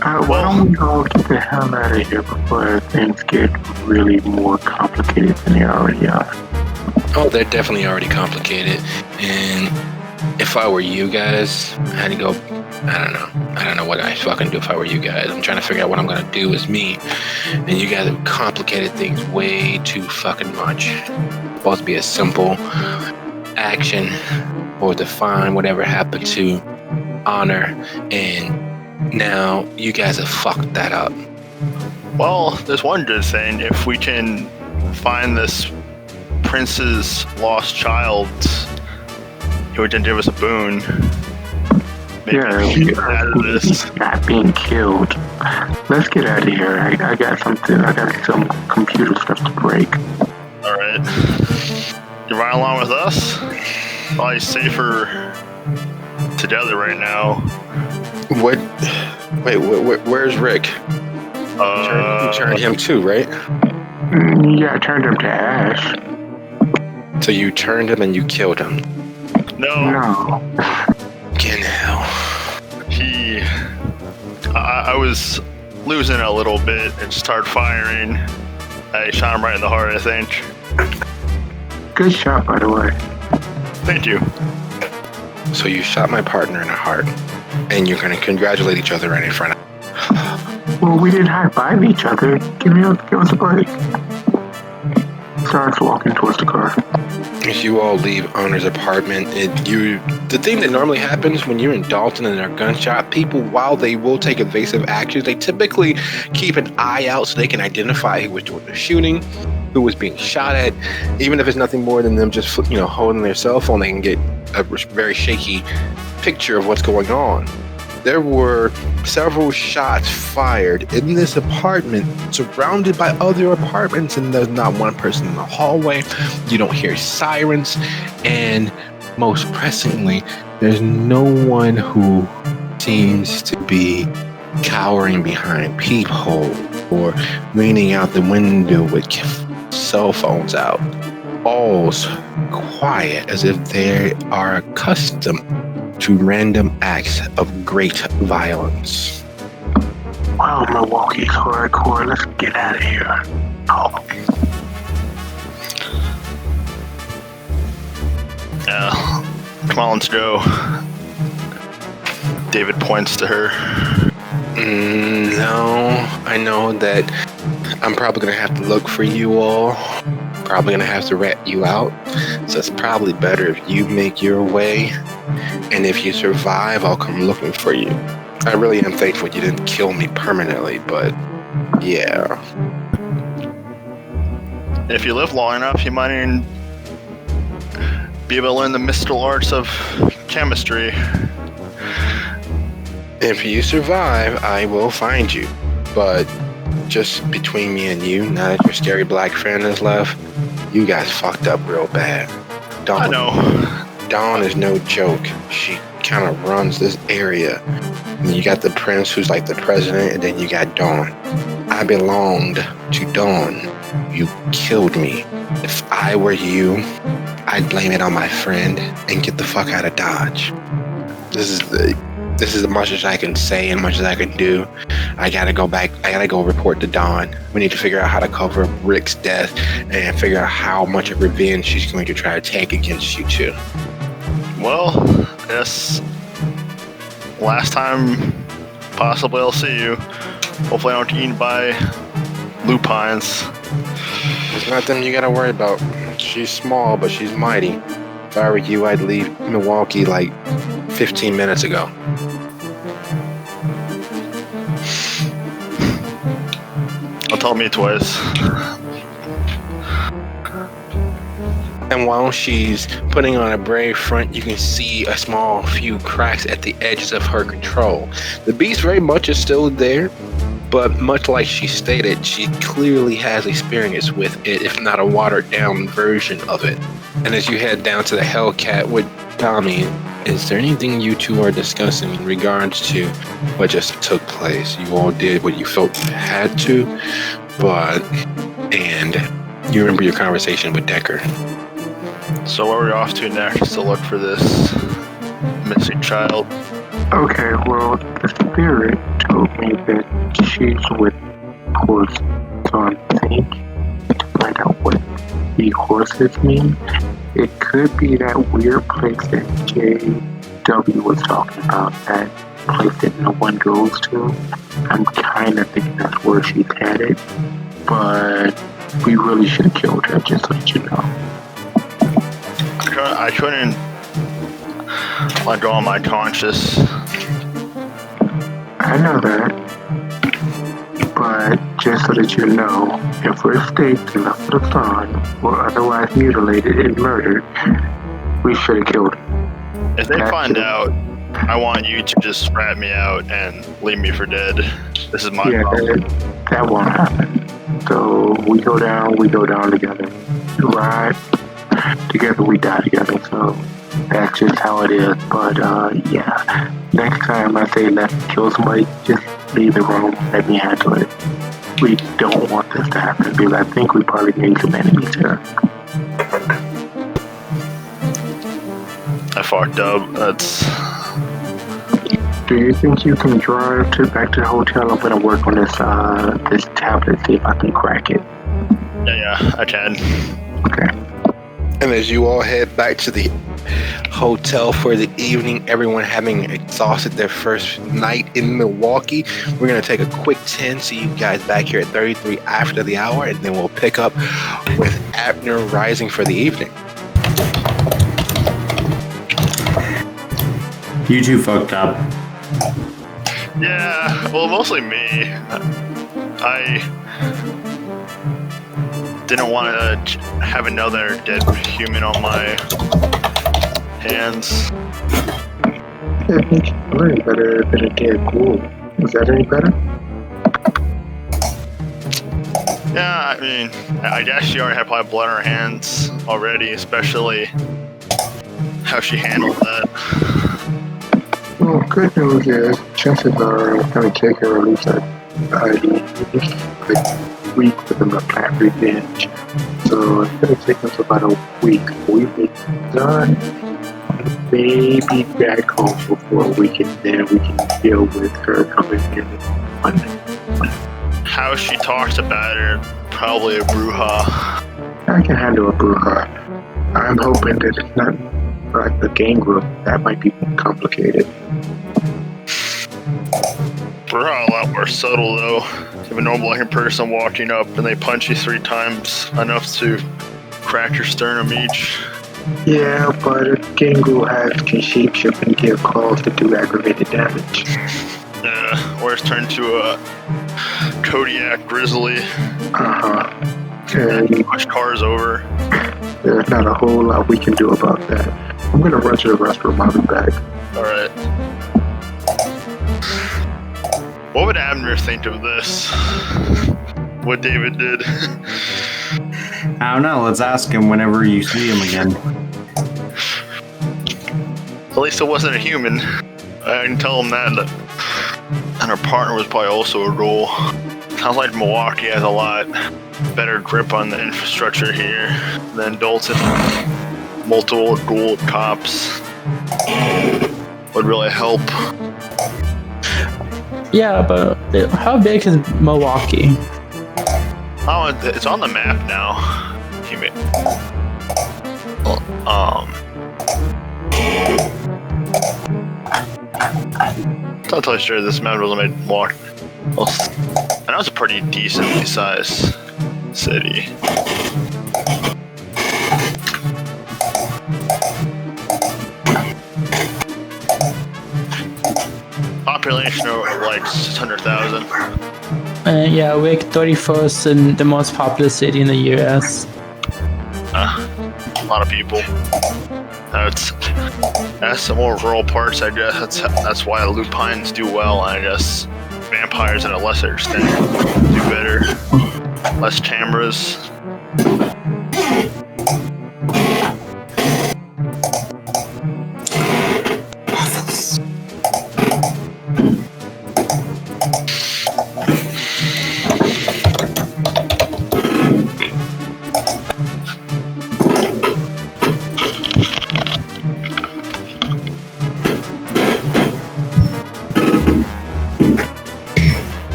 Why don't we all get the hell out of here before things get really more complicated than they already are? Oh, they're definitely already complicated. And if I were you guys, I had to go I don't know what I'd fucking do if I were you guys. I'm trying to figure out what I'm gonna do as me. And you guys have complicated things way too fucking much. It's supposed to be a simple action or define whatever happened to honor, and now you guys have fucked that up. Well, there's one good thing. If we can find this prince's lost child, he would then give us a boon. Maybe we get out of this. Not being killed. Let's get out of here. I got some computer stuff to break. Alright. You ride along with us? Probably safer together right now. What? Wait, where's Rick? You turned him too, right? Yeah, I turned him to ash. So you turned him and you killed him? No. Fucking hell. I was losing a little bit and started firing. I shot him right in the heart, I think. Good shot, by the way. Thank you. So you shot my partner in the heart, and you're gonna congratulate each other right in front of. Well, we didn't high-five each other. Give us a break. Starts walking towards the car. As you all leave Honor's apartment, the thing that normally happens when you're in Dalton and they're gunshot, people, while they will take evasive actions, they typically keep an eye out so they can identify who was doing the shooting, who was being shot at. Even if it's nothing more than them just holding their cell phone, they can get a very shaky picture of what's going on. There were several shots fired in this apartment, surrounded by other apartments, and there's not one person in the hallway. You don't hear sirens, and most pressingly, there's no one who seems to be cowering behind peephole or leaning out the window with cell phones out. All's quiet, as if they are accustomed to random acts of great violence. Wow, Milwaukee's hardcore. Let's get out of here. Oh. Yeah. Come on, let's go. David points to her. No, I know that I'm probably gonna have to look for you all. Probably gonna have to rat you out. So it's probably better if you make your way. And if you survive, I'll come looking for you. I really am thankful you didn't kill me permanently, but yeah. If you live long enough, you might even be able to learn the mystical arts of chemistry. If you survive, I will find you. But just between me and you, now that your scary black friend has left, you guys fucked up real bad. I know. Dawn is no joke. She kind of runs this area. And you got the prince who's like the president, and then you got Dawn. I belonged to Dawn. You killed me. If I were you, I'd blame it on my friend and get the fuck out of Dodge. This is as much as I can say and much as I can do. I gotta go back. I gotta go report to Dawn. We need to figure out how to cover Rick's death and figure out how much of revenge she's going to try to take against you two. Well, yes. Last time possibly I'll see you. Hopefully I don't get eaten by lupines. It's nothing you gotta worry about. She's small, but she's mighty. If I were you, I'd leave Milwaukee like 15 minutes ago. Don't tell me twice. And while she's putting on a brave front, you can see a small few cracks at the edges of her control. The beast very much is still there, but much like she stated, she clearly has experience with it, if not a watered down version of it. And as you head down to the Hellcat with Tommy, is there anything you two are discussing in regards to what just took place? You all did what you felt you had to, and you remember your conversation with Decker. So where are we off to next to look for this missing child? Okay, well, the spirit told me that she's with horses, so I'm thinking to find out what the horses mean. It could be that weird place that JW was talking about, that place that no one goes to. I'm kind of thinking that's where she's headed, but we really should have killed her, just so that you know. I couldn't let go of my conscience. I know that, but just so that you know, if we're staked and left to the sun, or otherwise mutilated and murdered, we should have killed her. If they find out, I want you to just rat me out and leave me for dead. This is my problem. That won't happen. So we go down together. We ride together, we die together. So that's just how it is. But yeah, next time I say let's kill somebody, just leave the room, let me handle it. We don't want this to happen because I think we probably made some enemies here. I fucked up. That's. Do you think you can drive back to the hotel? I'm gonna work on this this tablet, see if I can crack it. Yeah, I can. Okay. And as you all head back to the hotel for the evening, everyone having exhausted their first night in Milwaukee, we're going to take a quick 10, see you guys back here at 33 after the hour, and then we'll pick up with Abner rising for the evening. You two fucked up. Yeah, well, mostly me. I didn't want to have another dead human on my hands. Yeah, I think you're better than a dead ghoul. Is that any better? Yeah, I mean, I guess she already had probably blood on her hands already, especially how she handled that. Well, good news is chances are it's going to take her at least a week for them to plant revenge. So it's going to take us about a week. We'll be done, maybe back home before we can deal with her coming in Monday. How she talks about her, probably a bruja. I can handle a bruja. I'm hoping that it's not like the gang group. That might be complicated. Bruja a lot more subtle though. You have a normal looking person walking up and they punch you 3 times, enough to crack your sternum each. Yeah, but a Gangu can shapeshift and give calls to do aggravated damage. Yeah, or it's turned to a Kodiak Grizzly. And push cars over. There's not a whole lot we can do about that. I'm gonna run to the restroom, I'll be back. Alright. What would Abner think of this? What David did? I don't know. Let's ask him whenever you see him again. At least it wasn't a human. I can tell him that. And her partner was probably also a ghoul. Sounds like Milwaukee has a lot better grip on the infrastructure here than Dalton. Multiple ghoul cops would really help. Yeah, but how big is Milwaukee? Oh, it's on the map now. I'm not totally sure this map was made Milwaukee. Well, I know it's a pretty decently sized city. Population of like 600,000. Yeah, we're 31st in the most populous city in the US. A lot of people. That's some more rural parts, I guess. That's why lupines do well. I guess vampires, at a lesser extent, do better. Less cameras.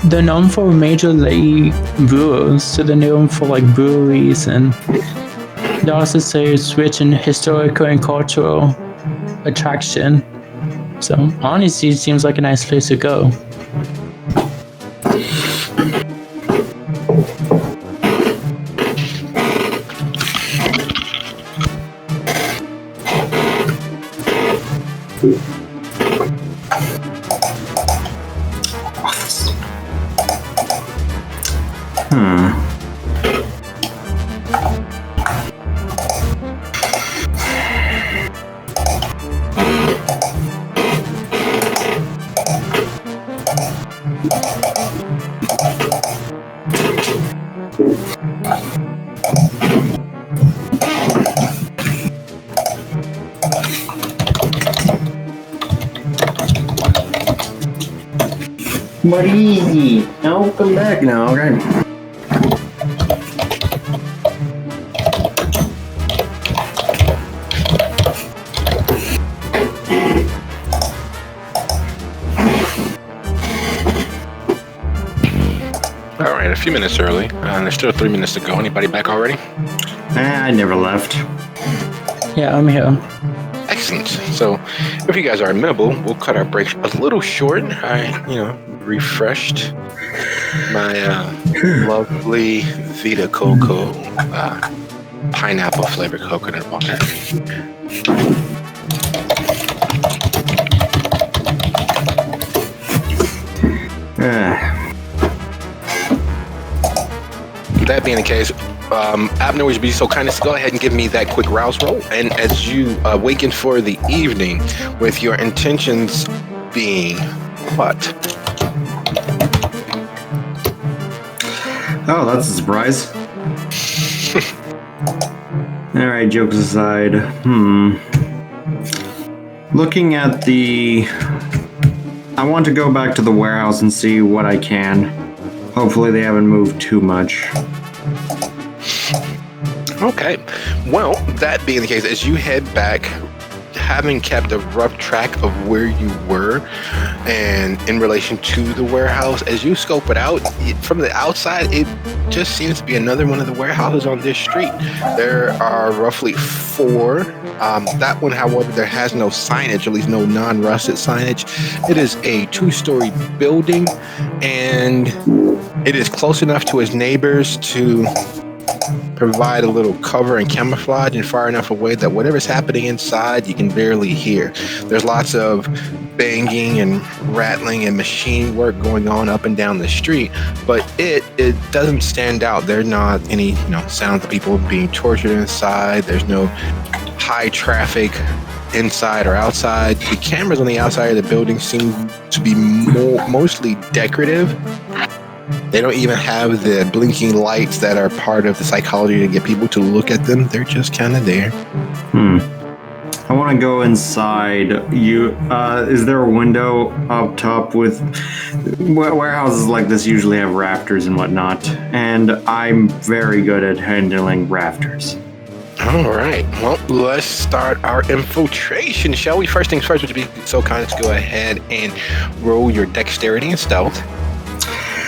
they're known for major league brewers, so they're known for like breweries, and they also say it's rich in historical and cultural attraction. So honestly, it seems like a nice place to go. But easy. Now come back now, okay? All right, a few minutes early. There's still 3 minutes to go. Anybody back already? I never left. Yeah, I'm here. Excellent. So, if you guys are amenable, we'll cut our break a little short. I, refreshed my lovely Vita Coco pineapple flavored coconut water. That being the case, Abner, would you be so kind as to go ahead and give me that quick rouse roll? And as you awaken for the evening, with your intentions being what? Oh, that's a surprise. Alright, jokes aside. Looking at the... I want to go back to the warehouse and see what I can. Hopefully they haven't moved too much. Okay. Well, that being the case, as you head back, having kept a rough track of where you were and in relation to the warehouse, as you scope it out, from the outside, it just seems to be another one of the warehouses on this street. There are roughly 4. That one, however, there has no signage, at least no non-rusted signage. It is a 2-story building, and it is close enough to its neighbors to provide a little cover and camouflage, and far enough away that whatever's happening inside you can barely hear. There's lots of banging and rattling and machine work going on up and down the street, but it doesn't stand out. There's not any sounds of people being tortured inside. There's no high traffic inside or outside. The cameras on the outside of the building seem to be mostly decorative. They don't even have the blinking lights that are part of the psychology to get people to look at them. They're just kind of there. I want to go inside. Is there a window up top with... Warehouses like this usually have rafters and whatnot, and I'm very good at handling rafters. All right. Well, let's start our infiltration, shall we? First things first, would you be so kind as to go ahead and roll your dexterity and stealth?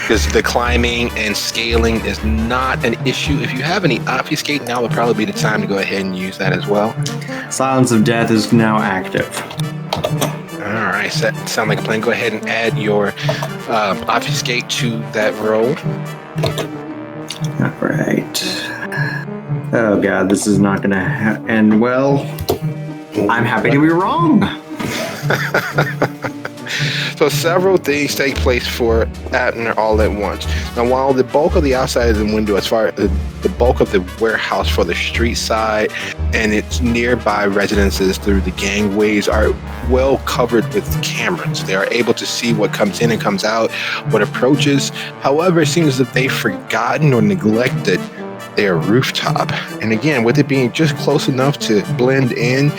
Because the climbing and scaling is not an issue. If you have any obfuscate, now would probably be the time to go ahead and use that as well. Silence of Death is now active. All right, so that sounds like a plan. Go ahead and add your obfuscate to that roll. All right. Oh god, this is not gonna end well. I'm happy to be wrong. So several things take place for Abner all at once. Now, while the bulk of the outside of the window, as far as the bulk of the warehouse for the street side and its nearby residences through the gangways are well covered with cameras. They are able to see what comes in and comes out, what approaches. However, it seems that they've forgotten or neglected their rooftop. And again, with it being just close enough to blend in,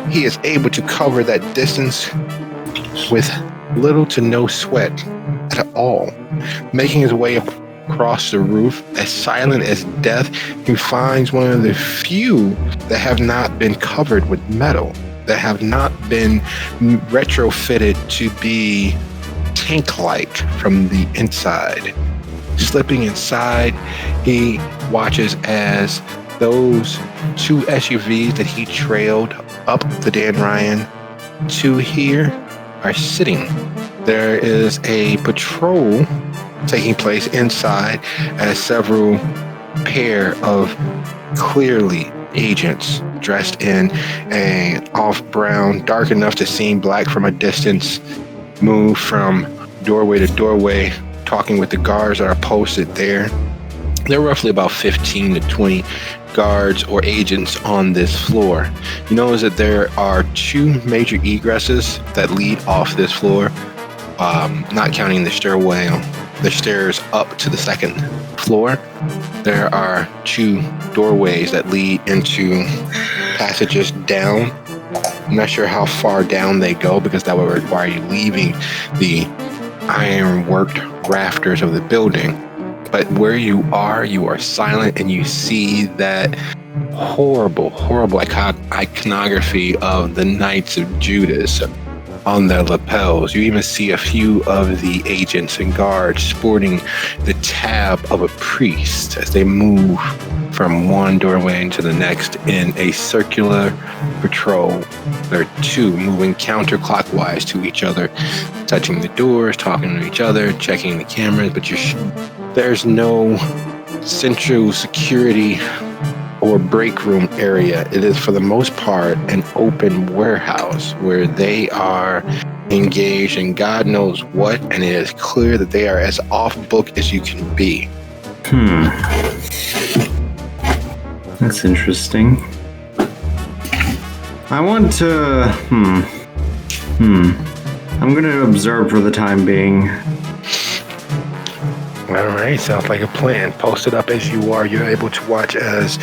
he is able to cover that distance with little to no sweat at all, making his way across the roof. As silent as death, he finds one of the few that have not been covered with metal, that have not been retrofitted to be tank-like from the inside. Slipping inside, he watches as those 2 SUVs that he trailed up the Dan Ryan to here are sitting. There is a patrol taking place inside as several pair of clearly agents dressed in a off brown, dark enough to seem black from a distance, move from doorway to doorway, talking with the guards that are posted there. There are roughly about 15 to 20 guards or agents on this floor. You notice that there are 2 major egresses that lead off this floor, not counting the stairway, the stairs up to the 2nd floor. There are 2 doorways that lead into passages down. I'm not sure how far down they go because that would require you leaving the iron-worked rafters of the building. But where you are silent, and you see that horrible iconography of the Knights of Judas on their lapels. You even see a few of the agents and guards sporting the tab of a priest as they move from one doorway to the next in a circular patrol. There are 2 moving counterclockwise to each other, touching the doors, talking to each other, checking the cameras, but there's no central security or break room area. It is for the most part an open warehouse where they are engaged in God knows what, and it is clear that they are as off book as you can be. That's interesting. I want to... I'm gonna observe for the time being. Alright, sounds like a plan. Posted up as you are, you're able to watch as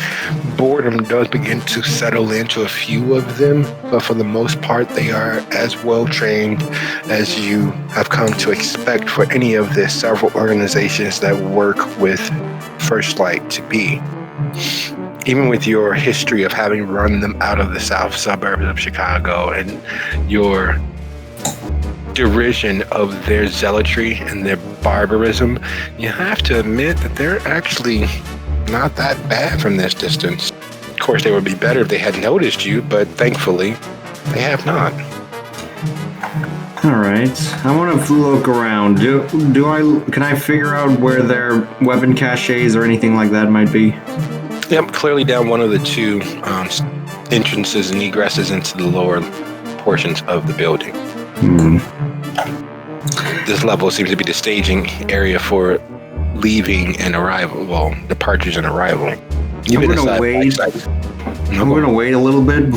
boredom does begin to settle into a few of them, but for the most part, they are as well trained as you have come to expect for any of the several organizations that work with First Light to be. Even with your history of having run them out of the south suburbs of Chicago and your derision of their zealotry and their barbarism, you have to admit that they're actually not that bad from this distance. Of course, they would be better if they had noticed you, but thankfully, they have not. All right, I want to look around. Can I figure out where their weapon caches or anything like that might be? Yep, clearly down one of the 2 entrances and egresses into the lower portions of the building. This level seems to be the staging area for leaving and arrival. Well, departures and arrival. I'm gonna wait a little bit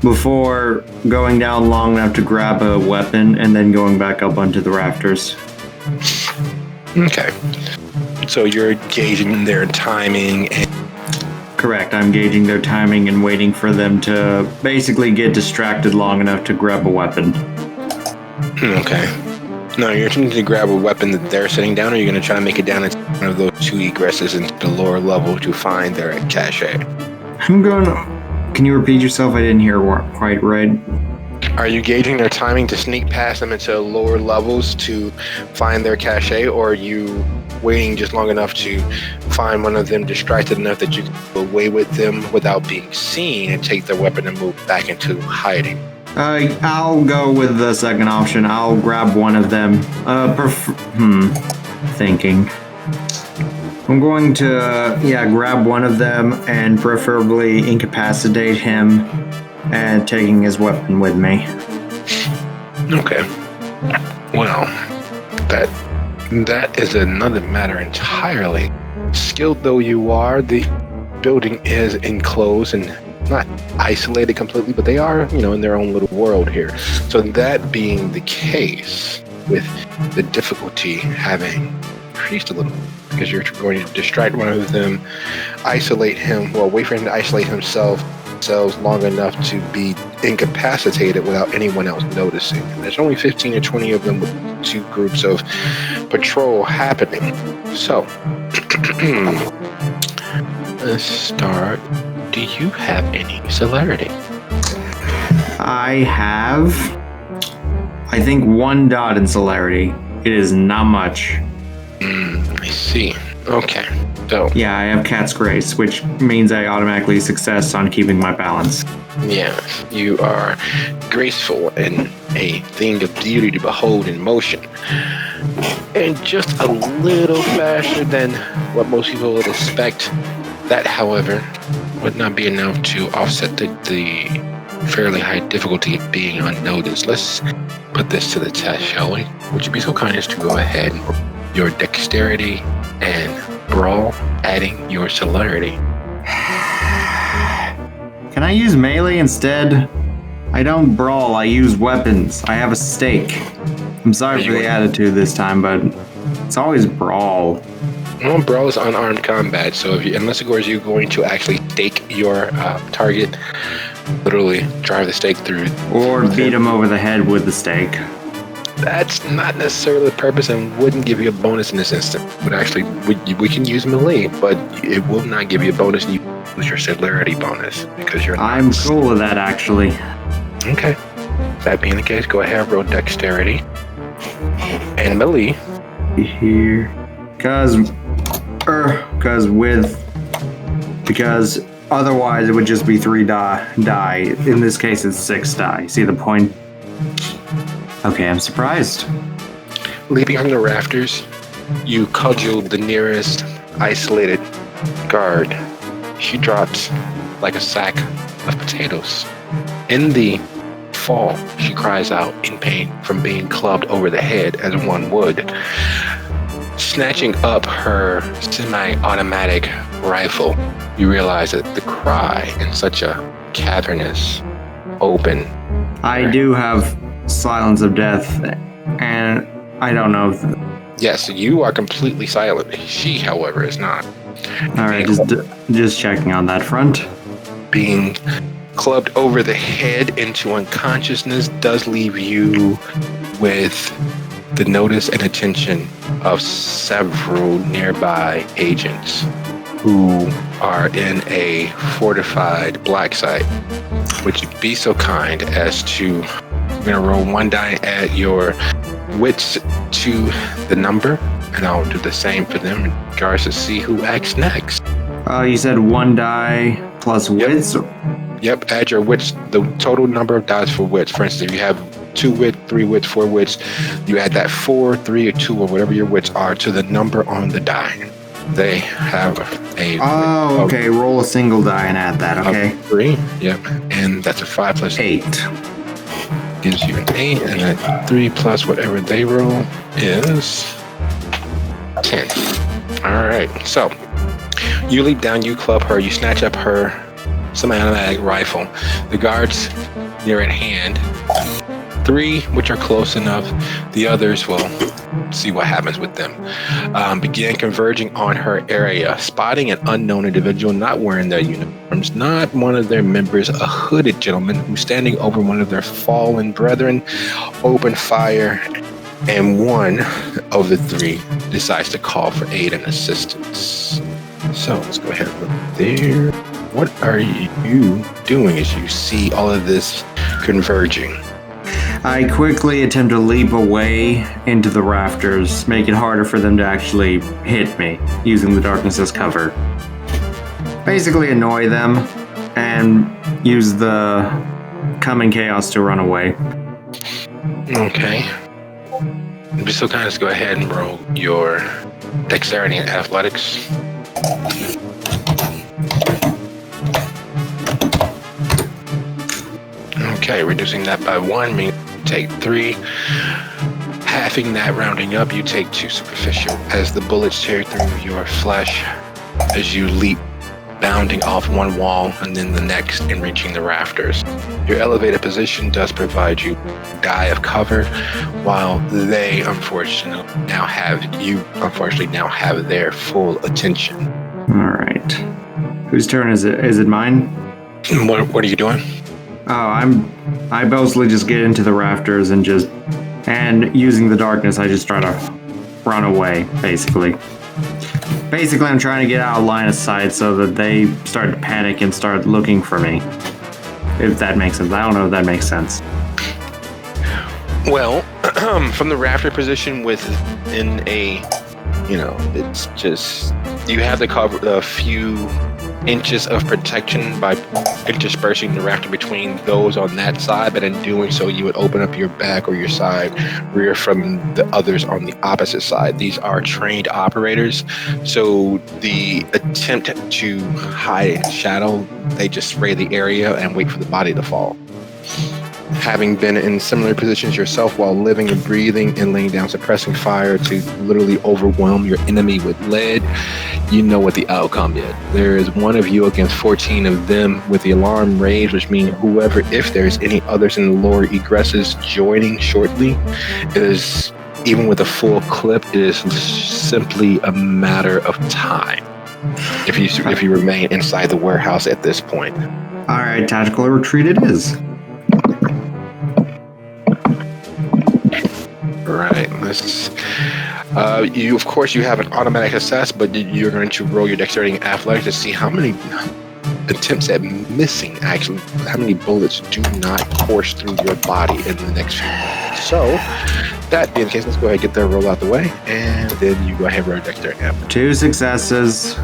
before going down long enough to grab a weapon and then going back up onto the rafters. Okay. So you're gauging their timing and... Correct, I'm gauging their timing and waiting for them to basically get distracted long enough to grab a weapon. Okay. No, you're trying to grab a weapon that they're sitting down, or you're going to try to make it down into one of those 2 egresses into the lower level to find their cache? Can you repeat yourself? I didn't hear quite right. Are you gauging their timing to sneak past them into lower levels to find their cache, or are you waiting just long enough to find one of them distracted enough that you can go away with them without being seen and take their weapon and move back into hiding? I'll go with the second option. I'll grab one of them. Thinking. I'm going to, grab one of them and preferably incapacitate him and taking his weapon with me. Okay. Well, that is another matter entirely. Skilled though you are, the building is enclosed and not isolated completely, but they are, in their own little world here. So that being the case, with the difficulty having increased a little, because you're going to distract one of them, isolate him, wait for him to isolate himself long enough to be incapacitated without anyone else noticing. And there's only 15 or 20 of them with 2 groups of patrol happening. So, let's start. Do you have any celerity? I have I think 1 dot in celerity. It is not much. I see. Okay. So, Yeah, I have Cat's Grace, which means I automatically success on keeping my balance. yeah, you are graceful and a thing of beauty to behold in motion. And just a little faster than what most people would expect. That, however, would not be enough to offset the fairly high difficulty of being unnoticed. Let's put this to the test, shall we? Would you be so kind as to go ahead and roll your dexterity and brawl, adding your celerity? Can I use melee instead? I don't brawl, I use weapons. I have a stake. I'm sorry for the attitude this time, but it's always brawl. Well, brawl is unarmed combat, so unless of course you're going to actually stake your target, literally drive the stake through. Or beat him over the head with the stake. That's not necessarily the purpose and wouldn't give you a bonus in this instant. But actually, we can use melee, but it will not give you a bonus. You lose your celerity bonus because you're not. I'm cool with that, actually. Okay. That being the case, go ahead, roll dexterity. And melee. Here. Because otherwise it would just be 3 die. In this case, it's 6 die. See the point? Okay, I'm surprised. Leaping on the rafters, you cudgel the nearest isolated guard. She drops like a sack of potatoes. In the fall, she cries out in pain from being clubbed over the head as one would. Snatching up her semi-automatic rifle, you realize that the cry in such a cavernous, open... I do have Silence of Death, and I don't know if... Yes, you are completely silent. She, however, is not. Alright, just checking on that front. Being clubbed over the head into unconsciousness does leave you with the notice and attention of several nearby agents who are in a fortified black site. Would you be so kind as to... I'm going to roll 1 die at your wits to the number, and I'll do the same for them in regards to see who acts next. You said 1 die plus wits? Yep, add your wits, the total number of dice for wits. For instance, if you have 2 wits, 3 wits, 4 wits, you add that 4, 3, or 2, or whatever your wits are to the number on the die. They have a... Oh, okay. Roll a single die and add that, okay? 3, yep. And that's a 5 plus 8. Gives you an 8, and then 3 plus whatever they roll is 10. Alright, so you leap down, you club her, you snatch up her semi-automatic rifle. The guards near at hand, 3 which are close enough, the others will see what happens with them. Begin converging on her area, spotting an unknown individual not wearing their uniforms, not one of their members, a hooded gentleman who's standing over one of their fallen brethren, open fire, and one of the 3 decides to call for aid and assistance. So let's go ahead and look there. What are you doing as you see all of this converging? I quickly attempt to leap away into the rafters, make it harder for them to actually hit me, using the darkness as cover. Basically annoy them, and use the coming chaos to run away. Okay. Be so kind as to go ahead and roll your dexterity and athletics. Okay, reducing that by 1 means you take 3. Halving that, rounding up, you take 2 superficial as the bullets tear through your flesh as you leap, bounding off one wall and then the next and reaching the rafters. Your elevated position does provide you die of cover, while they unfortunately now have their full attention. Alright. Whose turn is it? Is it mine? What are you doing? Oh, I mostly just get into the rafters and using the darkness, I just try to run away, basically. Basically, I'm trying to get out of line of sight so that they start to panic and start looking for me. If that makes sense. I don't know if that makes sense. Well, from the rafter position within a, it's just, you have to cover a few inches of protection by interspersing the rafter between those on that side, but in doing so, you would open up your back or your side rear from the others on the opposite side. These are trained operators, so the attempt to hide in shadow, they just spray the area and wait for the body to fall. Having been in similar positions yourself while living and breathing and laying down suppressing fire to literally overwhelm your enemy with lead, you know what the outcome is. There is one of you against 14 of them with the alarm raised, which means whoever, if there's any others in the lower egresses joining shortly, it is, even with a full clip, it is simply a matter of time if you remain inside the warehouse at this point. All right, tactical retreat it is. Right. Let's. You of course you have an automatic assess, but you're going to roll your dexterity and athletics to see how many attempts at missing, actually, how many bullets do not course through your body in the next few minutes. So, that being the case, let's go ahead and get that roll out the way, and then you go ahead and roll your dexterity and athletics. 2 successes.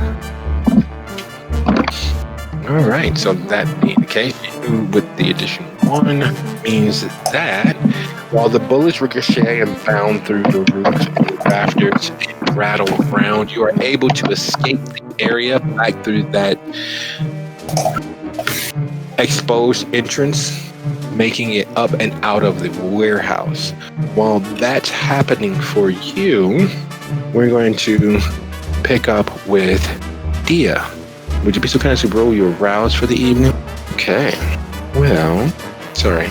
All right. So that being the case, with the additional 1 means that while the bullets ricochet and bound through the roof and the rafters and rattle around, you are able to escape the area back through that exposed entrance, making it up and out of the warehouse. While that's happening for you, we're going to pick up with Dia. Would you be so kind as to roll your rouse for the evening? Okay. Well, sorry.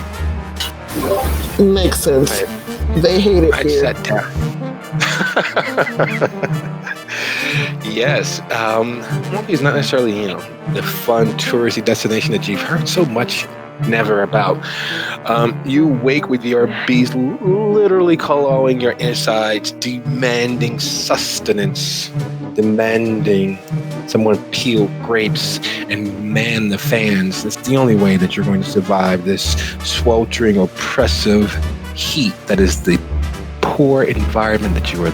Makes sense. They hate it I here. sat down. Yes. Milwaukee is not necessarily, the fun touristy destination that you've heard so much never about. You wake with your beast literally clawing your insides, demanding sustenance, demanding someone peel grapes and man the fans. That's the only way that you're going to survive this sweltering, oppressive heat that is the poor environment that you are.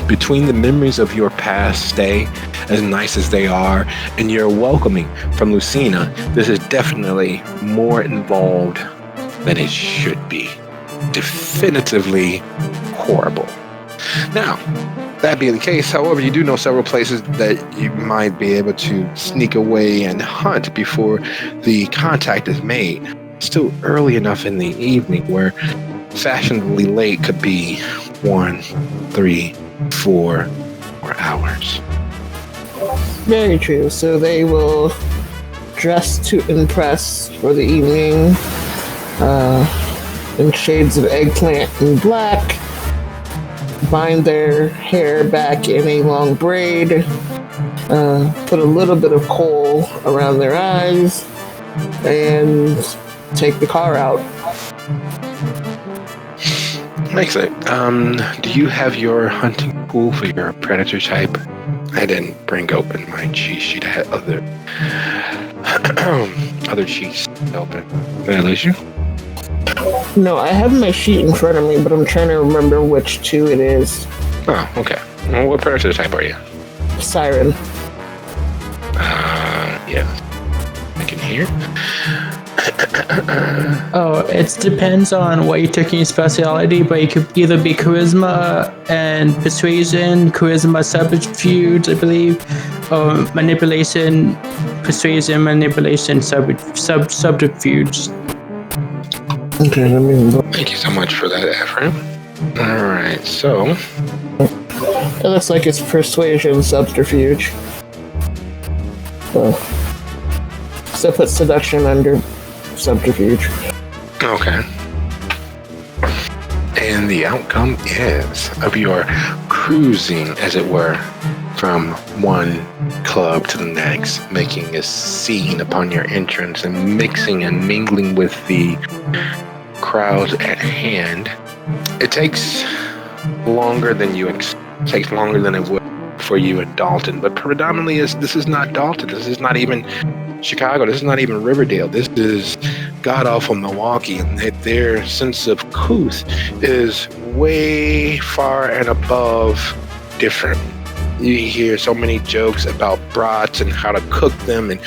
Between the memories of your past stay, as nice as they are, and your welcoming from Lucina, this is definitely more involved than it should be. Definitively horrible. Now, that being the case, however, you do know several places that you might be able to sneak away and hunt before the contact is made. Still early enough in the evening where fashionably late could be 1, 3, 4 hours. Very true. So they will dress to impress for the evening in shades of eggplant and black, bind their hair back in a long braid, put a little bit of coal around their eyes, and take the car out. Makes it. Do you have your hunting pool for your predator type? I didn't bring open my cheat sheet. I had other cheats open. Did I lose you? No, I have my sheet in front of me, but I'm trying to remember which 2 it is. Oh, okay. Well, what predator type are you? Siren. Yeah. I can hear. It depends on what you took in your specialty, but you could either be charisma and persuasion, charisma subterfuge, I believe, or manipulation, persuasion, manipulation, subterfuge. Okay, let me look. Thank you so much for that, Ephraim. All right, so It looks like it's persuasion subterfuge. So put seduction under subterfuge. okay. And the outcome is of your cruising, as it were, from one club to the next, making a scene upon your entrance and mixing and mingling with the crowds at hand. It takes longer than takes longer than it would for you in Dalton, but predominantly this is not Dalton. This is not even Chicago. This is not even Riverdale. This is god awful Milwaukee, and their sense of couth is way far and above different. You hear so many jokes about brats and how to cook them and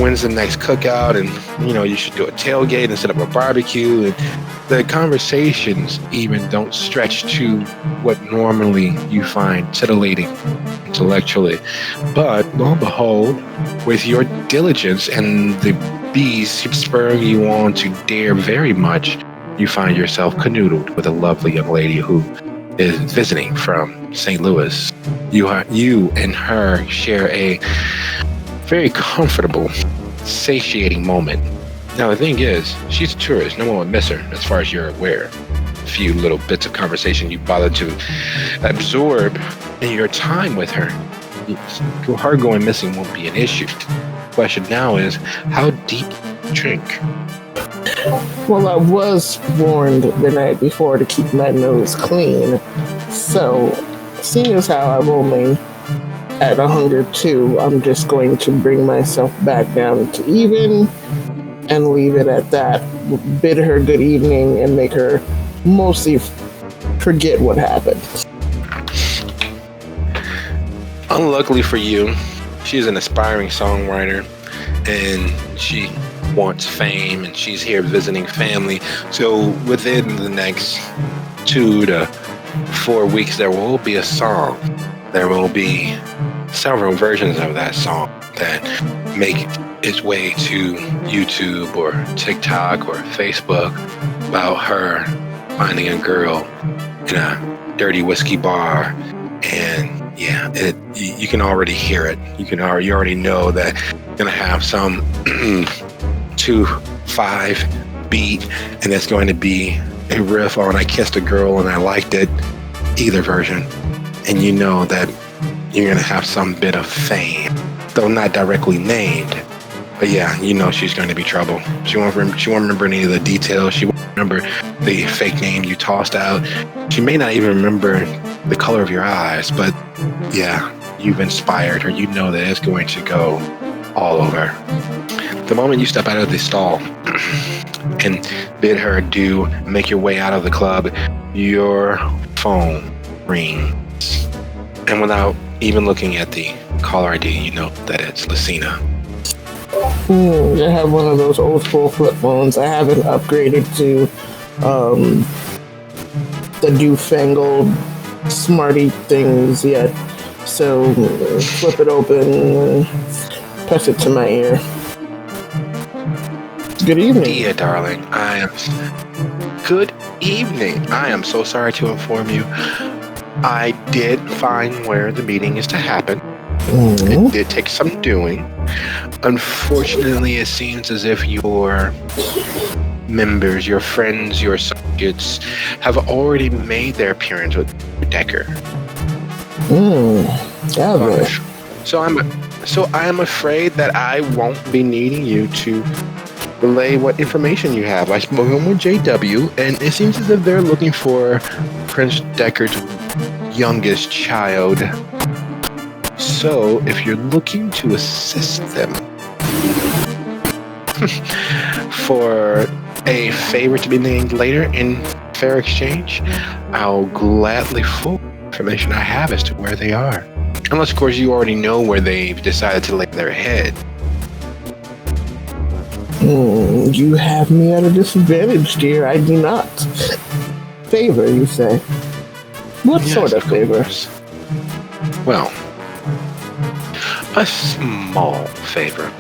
when's the next cookout, and you should do a tailgate instead of a barbecue, and the conversations even don't stretch to what normally you find titillating intellectually. But lo and behold, with your diligence and the bees spurring you on to dare very much, you find yourself canoodled with a lovely young lady who is visiting from St. Louis. You and her share a very comfortable, satiating moment. Now the thing is, she's a tourist. No one would miss her, as far as you're aware. A few little bits of conversation you bother to absorb in your time with her. Her going missing won't be an issue. The question now is, how deep do you drink? Well, I was warned the night before to keep my nose clean. So, seeing as how I'm only at 102, I'm just going to bring myself back down to even and leave it at that. Bid her good evening and make her mostly forget what happened. Unluckily for you, she's an aspiring songwriter, and she wants fame, and she's here visiting family. So within the next 2 to 4 weeks, there will be a song. There will be several versions of that song that make its way to YouTube or TikTok or Facebook about her finding a girl in a dirty whiskey bar. And yeah, you can already hear it. You already know that you're gonna have some 2/5 beat, and it's going to be a riff on "I Kissed a Girl and I Liked It," either version, and you know that you're gonna have some bit of fame, though not directly named. But yeah, you know she's going to be trouble. She won't remember any of the details. She won't remember the fake name you tossed out. She may not even remember the color of your eyes, but yeah, you've inspired her. You know that it's going to go all over. The moment you step out of the stall and bid her adieu, make your way out of the club, your phone rings. And without even looking at the caller ID, you know that it's Lucina. I have one of those old school flip phones. I haven't upgraded to the newfangled smarty things yet. So flip it open, press it to my ear. Good evening. Dear darling, Good evening. I am so sorry to inform you. I did find where the meeting is to happen. It did take some doing. Unfortunately, it seems as if your members, your friends, your associates have already made their appearance with Decker. Gosh. So I am afraid that I won't be needing you to relay what information you have. I spoke with JW, and it seems as if they're looking for Prince Decker's youngest child. So, if you're looking to assist them for a favor to be named later in fair exchange, I'll gladly forward information I have as to where they are. Unless, of course, you already know where they've decided to lay their head. You have me at a disadvantage, dear. I do not. Favor, you say? What sort of favor? Well, a small favor.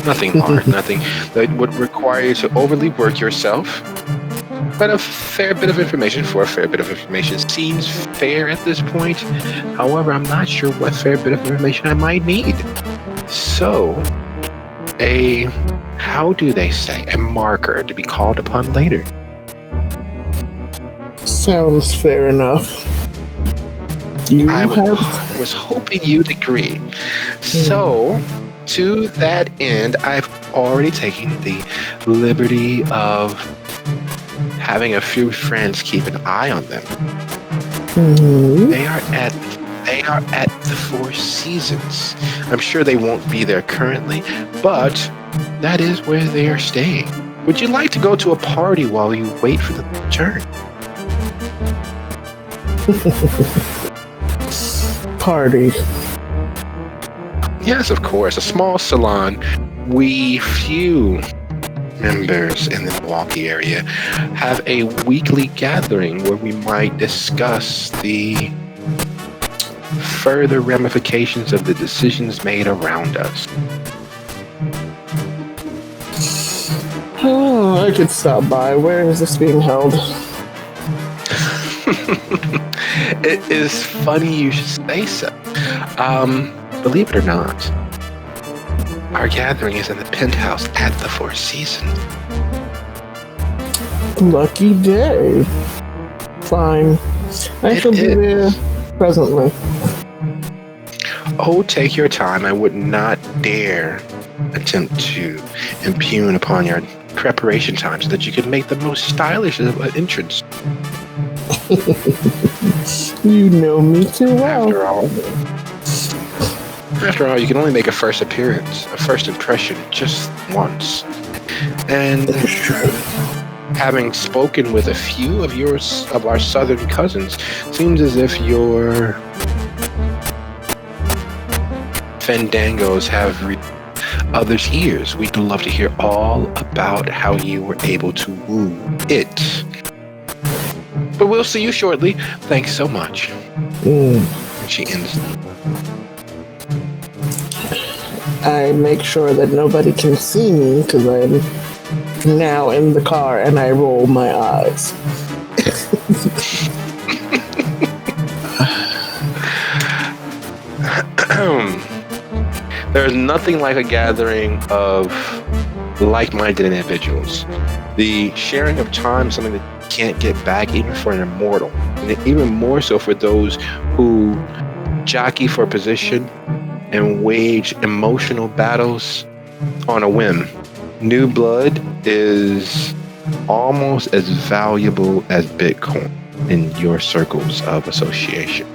Nothing hard, nothing that would require you to overly work yourself. But a fair bit of information for a fair bit of information seems fair at this point. However, I'm not sure what fair bit of information I might need. So, how do they say, a marker to be called upon later. Sounds fair enough. I was hoping you'd agree. So, to that end, I've already taken the liberty of having a few friends keep an eye on them. They are at the Four Seasons. I'm sure they won't be there currently, but that is where they are staying. Would you like to go to a party while you wait for the turn? Party. Yes, of course. A small salon. We few members in the Milwaukee area have a weekly gathering where we might discuss the further ramifications of the decisions made around us. Oh, I could stop by. Where is this being held? It is funny you should say so. Believe it or not, our gathering is in the penthouse at the Four Seasons. Lucky day. Fine. I shall be there presently. Oh, take your time. I would not dare attempt to impugn upon your preparation time so that you can make the most stylish of an entrance. You know me too well. After all, you can only make a first appearance, a first impression just once. And having spoken with a few of our southern cousins, seems as if your fandangos have reached others' ears. We'd love to hear all about how you were able to woo it. But we'll see you shortly. Thanks so much. And she ends. I make sure that nobody can see me because I'm now in the car and I roll my eyes. There's nothing like a gathering of like-minded individuals. The sharing of time is something that you can't get back even for an immortal. And even more so for those who jockey for position and wage emotional battles on a whim. New blood is almost as valuable as Bitcoin in your circles of association.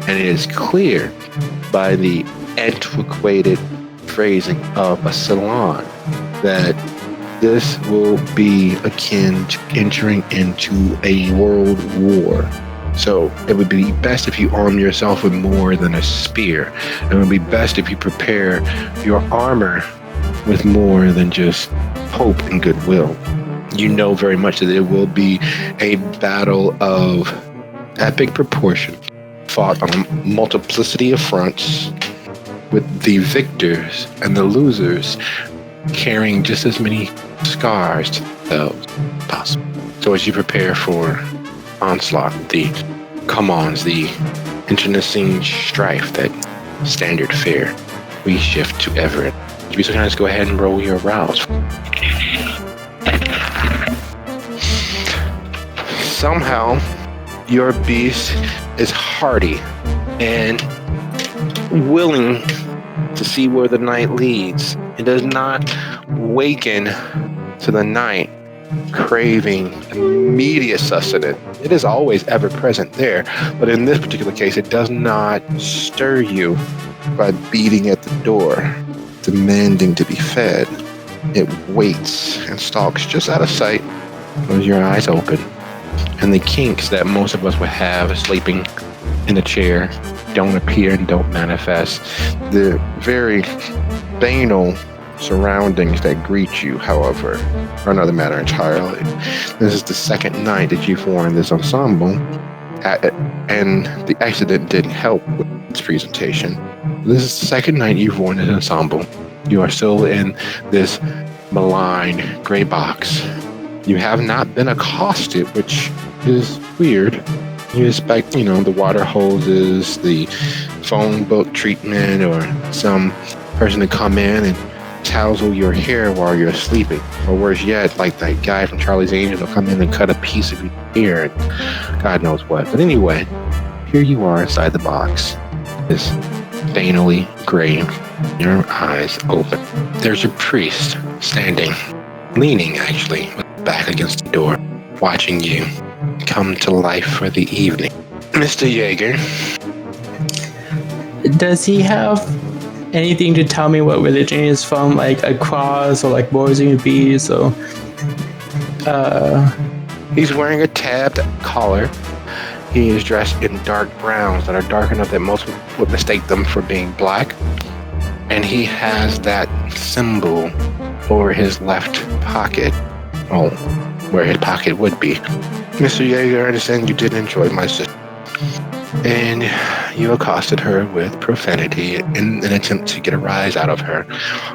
And it is clear by the antiquated phrasing of a salon that this will be akin to entering into a world war. So it would be best if you arm yourself with more than a spear. It would be best if you prepare your armor with more than just hope and goodwill. You know very much that it will be a battle of epic proportion, fought on a multiplicity of fronts, with the victors and the losers carrying just as many scars to themselves as possible. So as you prepare for onslaught, the come-ons, the internecine strife, that standard fare, we shift to Everett. Would you be so kind as go ahead and roll your rouse? Somehow, your beast is hardy and willing to see where the night leads. It does not waken to the night craving immediate sustenance. It is always ever present there, but in this particular case, it does not stir you by beating at the door, demanding to be fed. It waits and stalks just out of sight with your eyes open. And the kinks that most of us would have sleeping in a chair don't appear and don't manifest. The very banal surroundings that greet you, however, are another matter entirely. This is the second night that you've worn this ensemble, and the accident didn't help with its presentation. This is the second night you've worn this ensemble. You are still in this malign gray box. You have not been accosted, which is weird. You expect, the water hoses, the phone book treatment, or some person to come in and tousle your hair while you're sleeping. Or worse yet, like that guy from Charlie's Angels will come in and cut a piece of your hair and God knows what. But anyway, here you are inside the box. This banally gray, your eyes open. There's a priest standing, leaning actually, with his back against the door, watching you come to life for the evening. Mr. Yeager. Does he have anything to tell me what religion is from, like a cross or like boars and bees or He's wearing a tabbed collar. He is dressed in dark browns that are dark enough that most would mistake them for being black. And he has that symbol over his left pocket. Oh, where his pocket would be. Mr. Yeager, I understand you did enjoy my sister. And you accosted her with profanity in an attempt to get a rise out of her.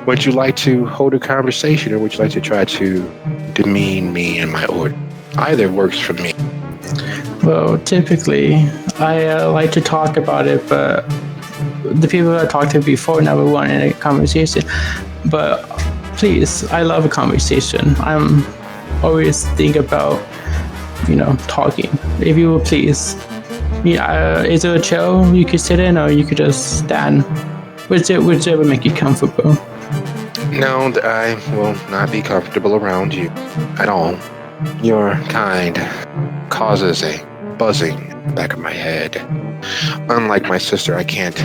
Would you like to hold a conversation, or would you like to try to demean me and my order? Either works for me. Well, typically, I like to talk about it, but the people I talked to before never wanted a conversation. But please, I love a conversation. I'm always thinking about, talking. If you will please. Yeah, is there a chair you could sit in, or you could just stand? Whichever make you comfortable. No, I will not be comfortable around you at all. Your kind causes a buzzing in the back of my head. Unlike my sister, I can't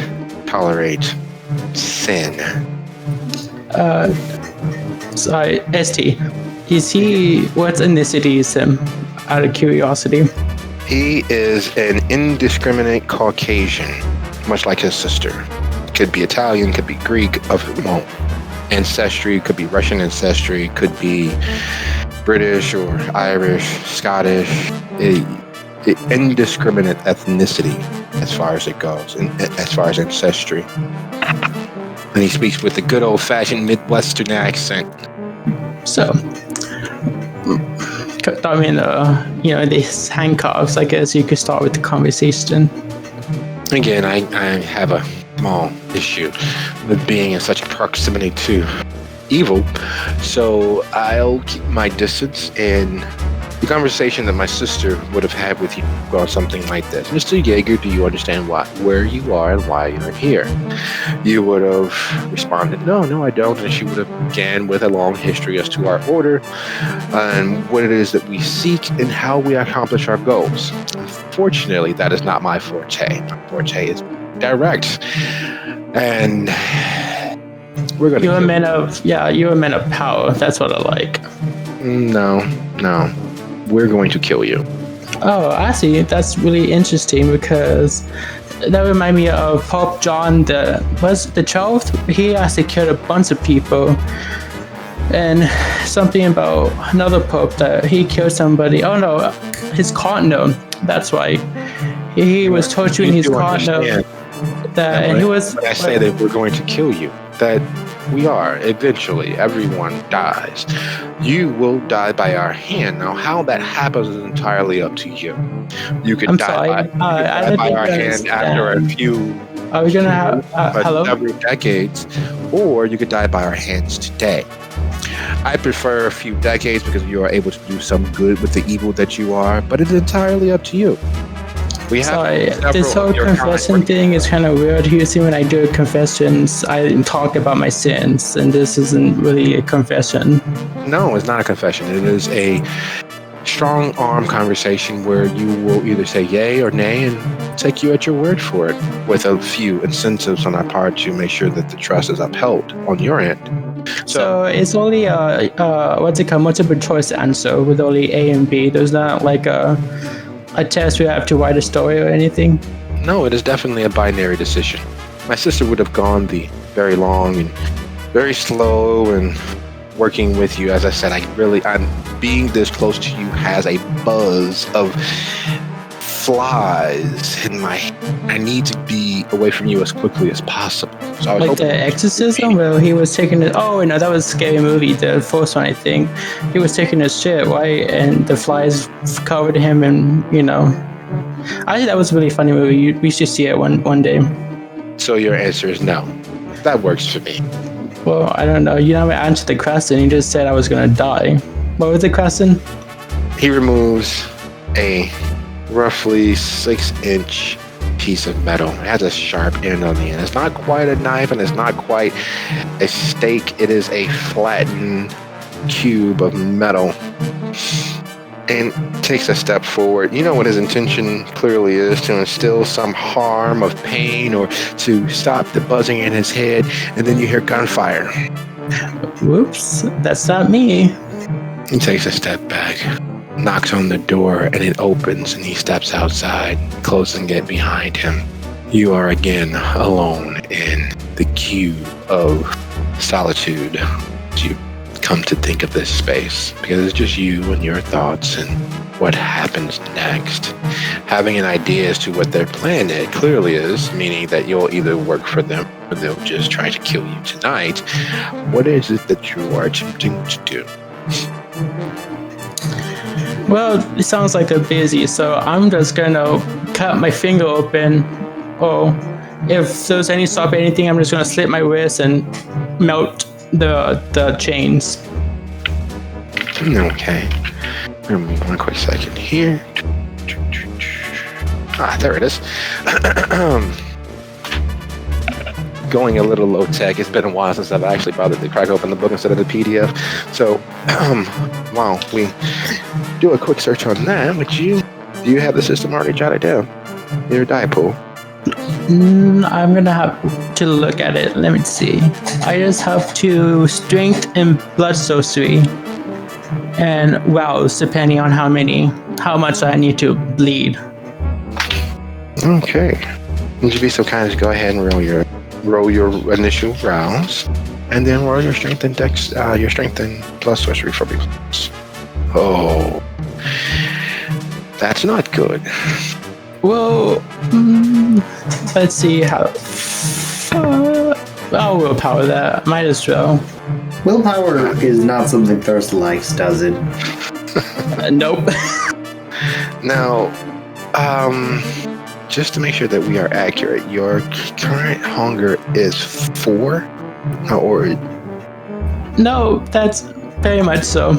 tolerate sin. Sorry, ST. What ethnicity is him? Out of curiosity. He is an indiscriminate Caucasian, much like his sister. Could be Italian, could be Greek, ancestry, could be Russian ancestry, could be British or Irish, Scottish. Indiscriminate ethnicity as far as it goes, and as far as ancestry. And he speaks with a good old-fashioned Midwestern accent. So, I mean, these handcuffs, I guess you could start with the conversation. Again, I have a small issue with being in such proximity to evil, so I'll keep my distance, and the conversation that my sister would have had with you on something like this. Mr. Yeager, do you understand where you are and why you're here? You would have responded, no, I don't. And she would have began with a long history as to our order and what it is that we seek and how we accomplish our goals. Unfortunately, that is not my forte. My forte is direct. And we're going to... You're a man of power. That's what I like. No. We're going to kill you. Oh, I see. That's really interesting because that reminds me of Pope John the 12th. He actually killed a bunch of people, and something about another pope that he killed somebody. Oh no, his cardinal. That's why he was torturing his cardinal. And he was. When I say that we're going to kill you, that we are. Eventually, everyone dies. You will die by our hand. Now, how that happens is entirely up to you. You could die by our hand after a few Are we gonna have several decades, or you could die by our hands today. I prefer a few decades because you are able to do some good with the evil that you are, but it's entirely up to you. This whole confession thing is kind of weird. Usually when I do confessions, I talk about my sins, and this isn't really a confession. No, it's not a confession. It is a strong arm conversation where you will either say yay or nay and take you at your word for it, with a few incentives on our part to make sure that the trust is upheld on your end. So it's only multiple choice answer with only A and B. There's not like a test we have to write a story or anything? No, it is definitely a binary decision. My sister would have gone the very long and very slow and working with you. As I said, I'm being this close to you has a buzz of flies in my head. I need to be away from you as quickly as possible. So I was like the exorcism where he was taking it. Oh no, that was a scary movie, the first one I think. He was taking his shit, right? And the flies covered him, and I think that was a really funny movie. We should see it one day. So your answer is no. That works for me. Well, I don't know. You never answered the question. You just said I was gonna die. What was the question? He removes a roughly 6-inch piece of metal. It has a sharp end on the end. It's not quite a knife and it's not quite a stake. It is a flattened cube of metal, and takes a step forward. You know what his intention clearly is, to instill some harm of pain or to stop the buzzing in his head, and then you hear gunfire. Whoops, that's not me. He takes a step back, knocks on the door, and it opens, and he steps outside, closing it behind him. You are again alone in the cube of solitude. You come to think of this space because it's just you and your thoughts and what happens next. Having an idea as to what their plan clearly is, meaning that you'll either work for them or they'll just try to kill you tonight. What is it that you are attempting to do? Well, it sounds like they're busy, so I'm just gonna cut my finger open. Oh, if there's any stop anything, I'm just gonna slit my wrist and melt the chains. Okay. Give me one quick second here. There it is. Going a little low tech. It's been a while since I've actually bothered to crack open the book instead of the PDF. So, while we do a quick search on that, do you have the system already jotted down? Your die pool. I'm gonna have to look at it. Let me see. I just have to strength and blood sorcery and rouse, depending on how much I need to bleed. Okay. Would you be so kind as to go ahead and roll your initial rounds, and then roll your strength and your strength and plus sorcery for me. Oh, that's not good. Well, let's see how. I'll willpower that. Might as well. Willpower is not something Thirst likes, does it? Nope. Now, just to make sure that we are accurate, your current hunger is 4, or no, that's very much so.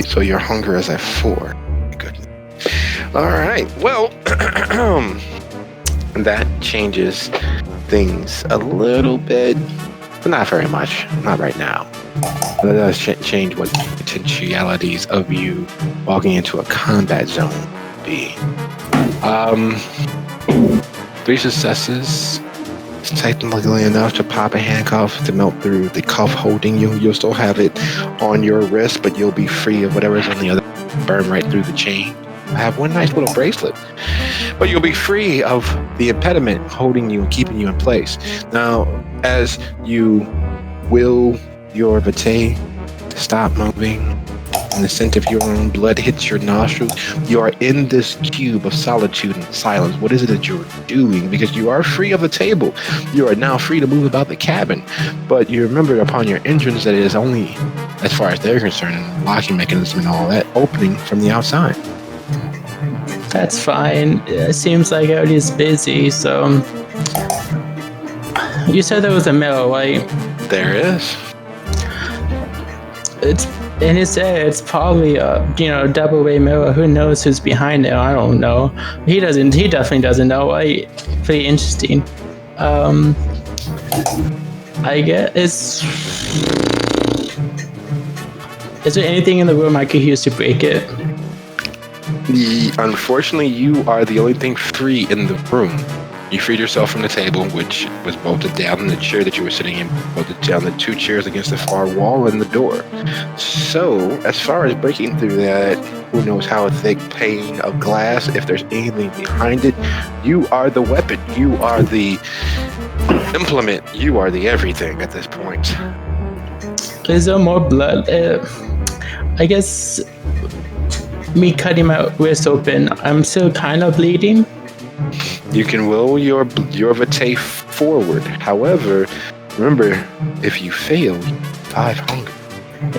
So your hunger is at 4. Goodness. All right. Well, that changes things a little bit, but not very much. Not right now. But it does change what the potentialities of you walking into a combat zone would be. 3 successes. It's technically enough to pop a handcuff to melt through the cuff holding you. You'll still have it on your wrist, but you'll be free of whatever's on the other. Burn right through the chain. I have one nice little bracelet, but you'll be free of the impediment holding you and keeping you in place. Now, as you will your vitae to stop moving, and the scent of your own blood hits your nostrils, you are in this cube of solitude and silence. What is it that you're doing? Because you are free of the table. You are now free to move about the cabin. But you remember upon your entrance that it is only, as far as they're concerned, and locking mechanism and all that, opening from the outside. That's fine. It seems like everybody's busy, so... You said there was a mill, right? There is. It's probably a double way mirror. Who knows who's behind it? I don't know. He definitely doesn't know. Pretty interesting. I guess is there anything in the room I could use to break it? Unfortunately, you are the only thing free in the room. You freed yourself from the table, which was bolted down, and the chair that you were sitting in bolted down, the 2 chairs against the far wall and the door. So, as far as breaking through that, who knows how thick pane of glass, if there's anything behind it, you are the weapon, you are the implement, you are the everything at this point. Is there more blood? I guess me cutting my wrist open, I'm still kind of bleeding. You can will your vitae forward. However, remember, if you fail, 5 hunger.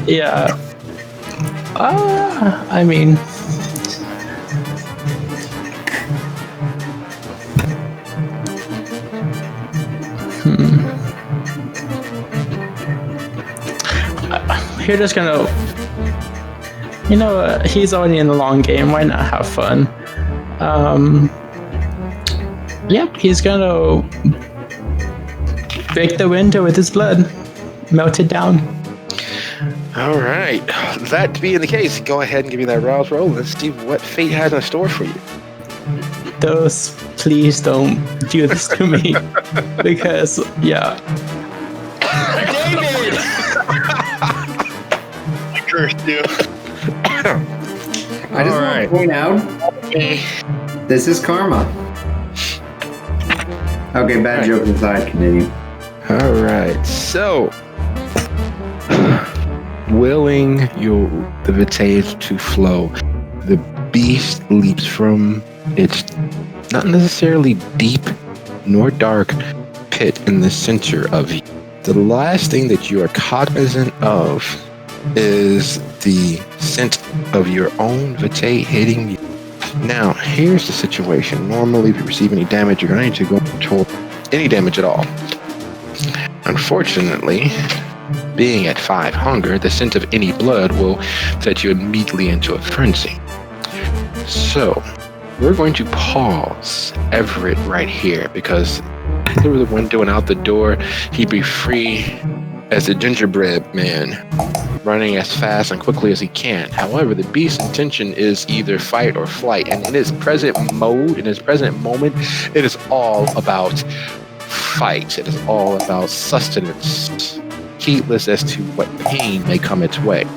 Yeah. I mean... You're just gonna... You know, he's already in the long game. Why not have fun? Yep, he's gonna break the window with his blood. Melt it down. All right. That being the case, go ahead and give me that rouse roll. Let's see what fate has in store for you. Those, please don't do this to me. Because, yeah. My curse you. I just want to point out, this is karma. Okay, bad joke aside, continue. All right, so willing the vitae to flow, the beast leaps from its not necessarily deep nor dark pit in the center of you. The last thing that you are cognizant of is the scent of your own vitae hitting you. Now, here's the situation. Normally, if you receive any damage, you're going to go toward any damage at all. Unfortunately, being at 5 hunger, the scent of any blood will set you immediately into a frenzy. So, we're going to pause Everett right here because through the window and out the door, he'd be free as a gingerbread man, running as fast and quickly as he can. However, the beast's intention is either fight or flight, and in his present mode, in his present moment, it is all about fight. It is all about sustenance, heedless as to what pain may come its way.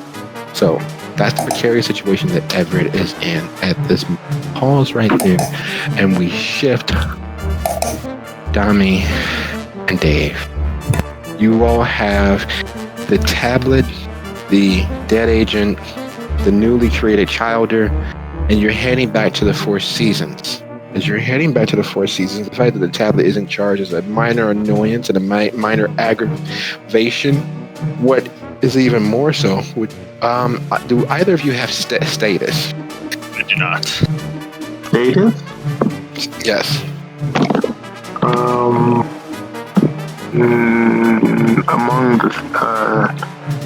So that's the precarious situation that Everett is in at this moment. Pause right there, and we shift Dami and Dave. You all have the tablet, the dead agent, the newly created childer, and you're heading back to the Four Seasons. As you're heading back to the Four Seasons, the fact that the tablet is in charge is a minor annoyance and a minor aggravation. What is even more so, do either of you have status? I do not. Status? Yes.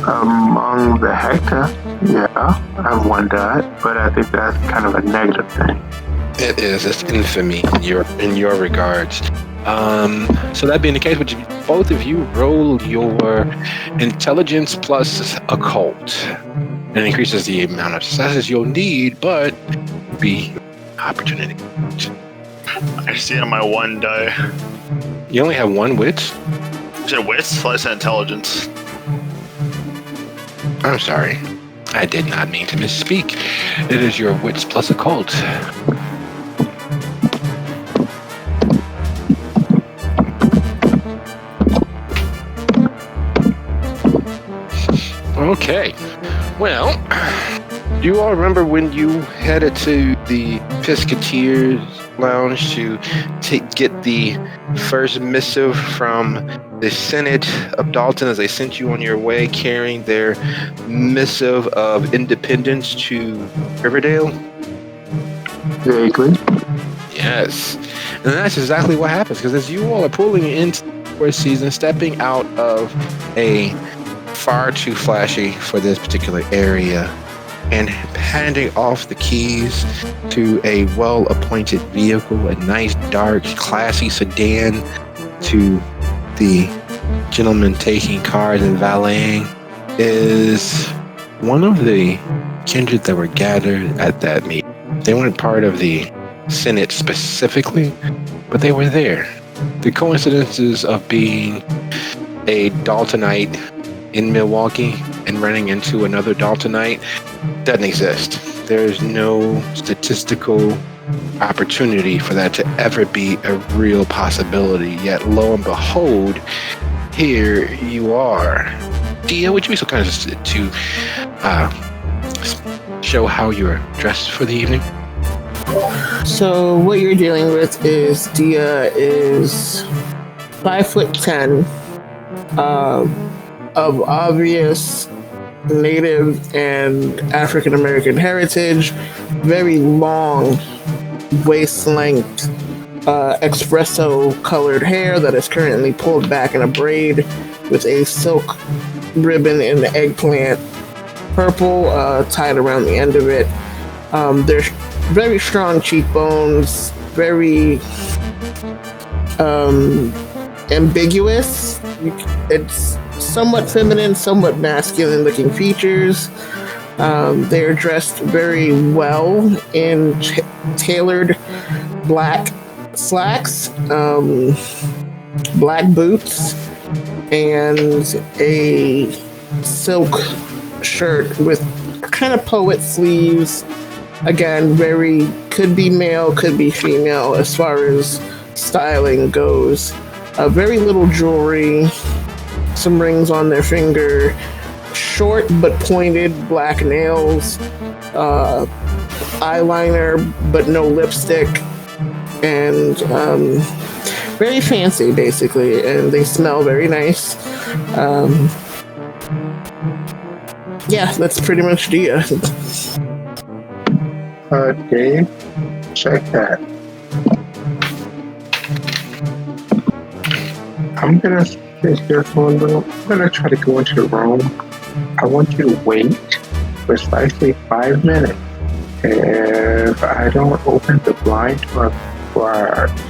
Among the Hector, yeah, I've won that, but I think that's kind of a negative thing. It is. It's infamy in your regards. So that being the case, would you, both of you roll your intelligence plus occult? It increases the amount of successes you'll need, but be opportunity. I see it on my one die. You only have one wit? You said wits? I said intelligence. I'm sorry. I did not mean to misspeak. It is your wits plus occult. Okay. Well, do you all remember when you headed to the Piscateers Lounge to get the first missive from the Senate of Dalton as they sent you on your way carrying their missive of independence to Riverdale? Vaguely. Yes. And that's exactly what happens, because as you all are pulling into the Fourth Season, stepping out of a far too flashy for this particular area and handing off the keys to a well-appointed vehicle, a nice, dark, classy sedan to the gentleman taking cars and valeting, is one of the kindred that were gathered at that meeting. They weren't part of the Senate specifically, but they were there. The coincidences of being a Daltonite in Milwaukee and running into another Daltonite doesn't exist. There's no statistical opportunity for that to ever be a real possibility. Yet, lo and behold, here you are. Dia, would you be so kind as to show how you're dressed for the evening? So what you're dealing with is Dia is 5'10", of obvious Native and African American heritage, very long waist length, espresso colored hair that is currently pulled back in a braid with a silk ribbon in the eggplant purple tied around the end of it. There's very strong cheekbones, very ambiguous. It's somewhat feminine, somewhat masculine looking features. They're dressed very well in tailored black slacks, black boots, and a silk shirt with kind of poet sleeves. Again, very could be male, could be female as far as styling goes. Very little jewelry, some rings on their finger, short but pointed black nails, eyeliner but no lipstick, and very fancy basically, and they smell very nice. Yeah, that's pretty much Dia. Dave, check that. I'm gonna sit here for a little. I'm gonna try to go into the room. I want you to wait precisely 5 minutes. If I don't open the blind to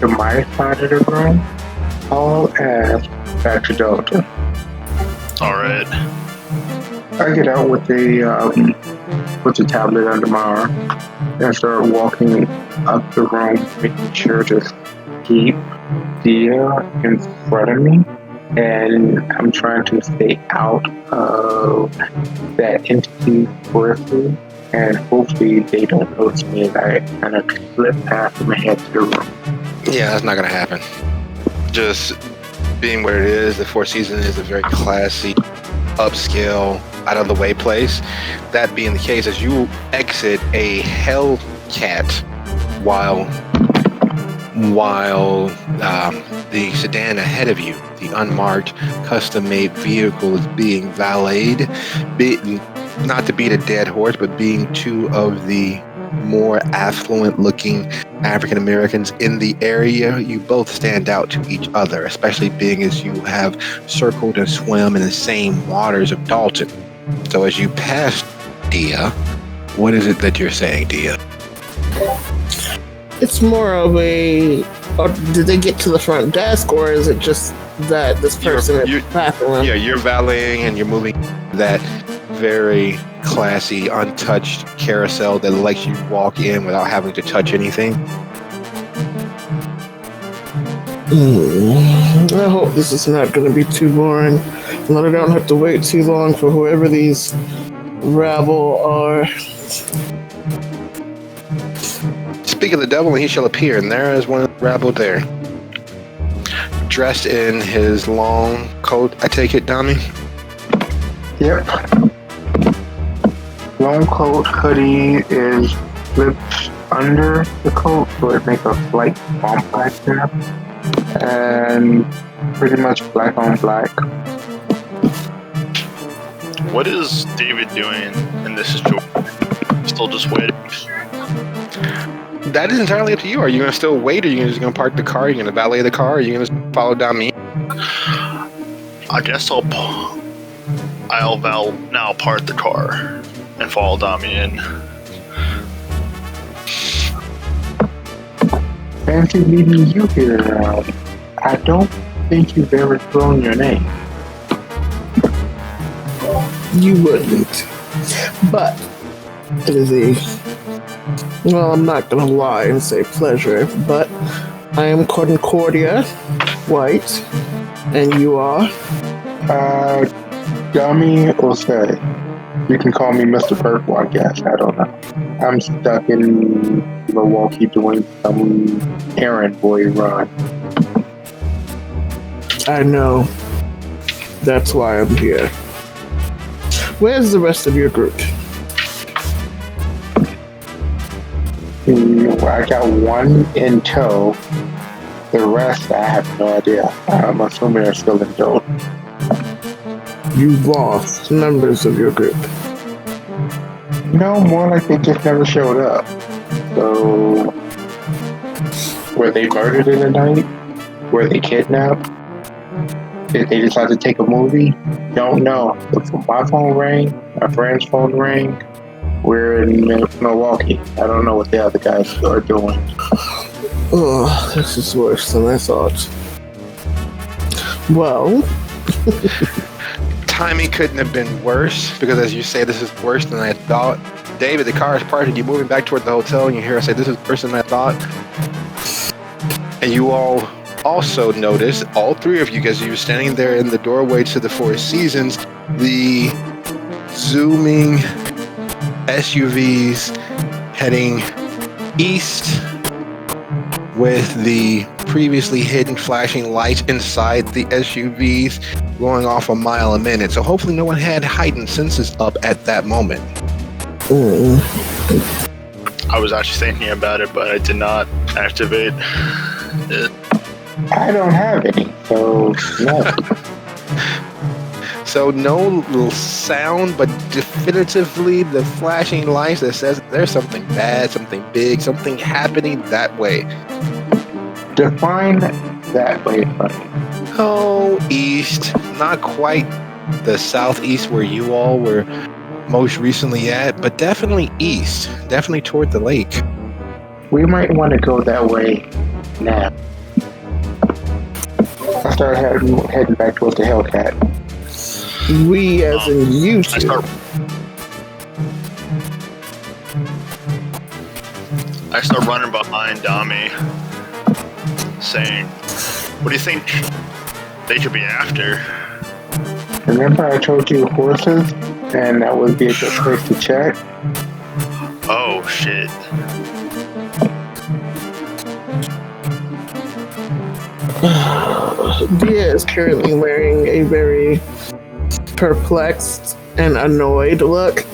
my side of the room, I'll ask Dr. Delta. All right. I get out with the tablet under my arm and start walking up the room, making sure to keep Dia in front of me, and I'm trying to stay out of that entity's periphery, and hopefully they don't notice me as I kind of slip past them and head to the room. Yeah, that's not gonna happen. Just being where it is, the Four Seasons is a very classy, upscale, out of the way place. That being the case, as you exit a Hellcat while the sedan ahead of you, the unmarked, custom-made vehicle, is being valeted, not to beat a dead horse, but being two of the more affluent-looking African Americans in the area, you both stand out to each other, especially being as you have circled and swim in the same waters of Dalton. So as you pass Dia, what is it that you're saying, Dia? It's more of a, or did they get to the front desk, or is it just that this person is baffling? Yeah, you're valeting and you're moving that very classy, untouched carousel that lets you walk in without having to touch anything. I hope this is not going to be too boring, and that I don't have to wait too long for whoever these rabble are. Speak of the devil, and he shall appear, and there is one of the rabble there, dressed in his long coat. I take it, Dami? Yep. Long coat, hoodie is flipped under the coat, so it makes a slight bump right there. And pretty much black on black. What is David doing in this situation? Still just waiting. That is entirely up to you. Are you going to still wait? Or are you just going to park the car? Are you going to valet the car? Or are you going to follow Dami? I guess I'll now park the car and follow Dami in. Fancy meeting you here. I don't think you've ever thrown your name. You wouldn't. But it is well, I'm not gonna lie and say pleasure, but I am Concordia White, and you are? Dummy or say. You can call me Mr. Purple, I guess. I don't know. I'm stuck in Milwaukee doing some errand boy run. I know. That's why I'm here. Where's the rest of your group? I got one in tow. The rest, I have no idea. I'm assuming they're still in tow. You lost members of your group. No, more like they just never showed up. So, were they murdered in the night? Were they kidnapped? Did they decide to take a movie? Don't know. My phone rang, my friend's phone rang. We're in Milwaukee. I don't know what the other guys are doing. Oh, this is worse than I thought. Well... Timing couldn't have been worse, because as you say, this is worse than I thought. David, the car is parked and you're moving back toward the hotel, and you hear I say, this is worse than I thought. And you all also notice, all three of you, because you were standing there in the doorway to the Four Seasons, the zooming SUVs heading east with the previously hidden flashing lights inside the SUVs going off a mile a minute. So hopefully no one had heightened senses up at that moment. Ooh. I was actually thinking about it, but I did not activate it. I don't have any, so no. So no little sound, but definitively the flashing lights that says there's something bad, something big, something happening that way. Define that way for me. Oh, east. Not quite the southeast where you all were most recently at, but definitely east. Definitely toward the lake. We might want to go that way now. I started heading back towards the Hellcat. We, as in you two. I start running behind Dami, saying, "What do you think they could be after?" Remember I told you horses, and that would be a good place to check? Oh, shit. Dia is currently wearing a very perplexed and annoyed look,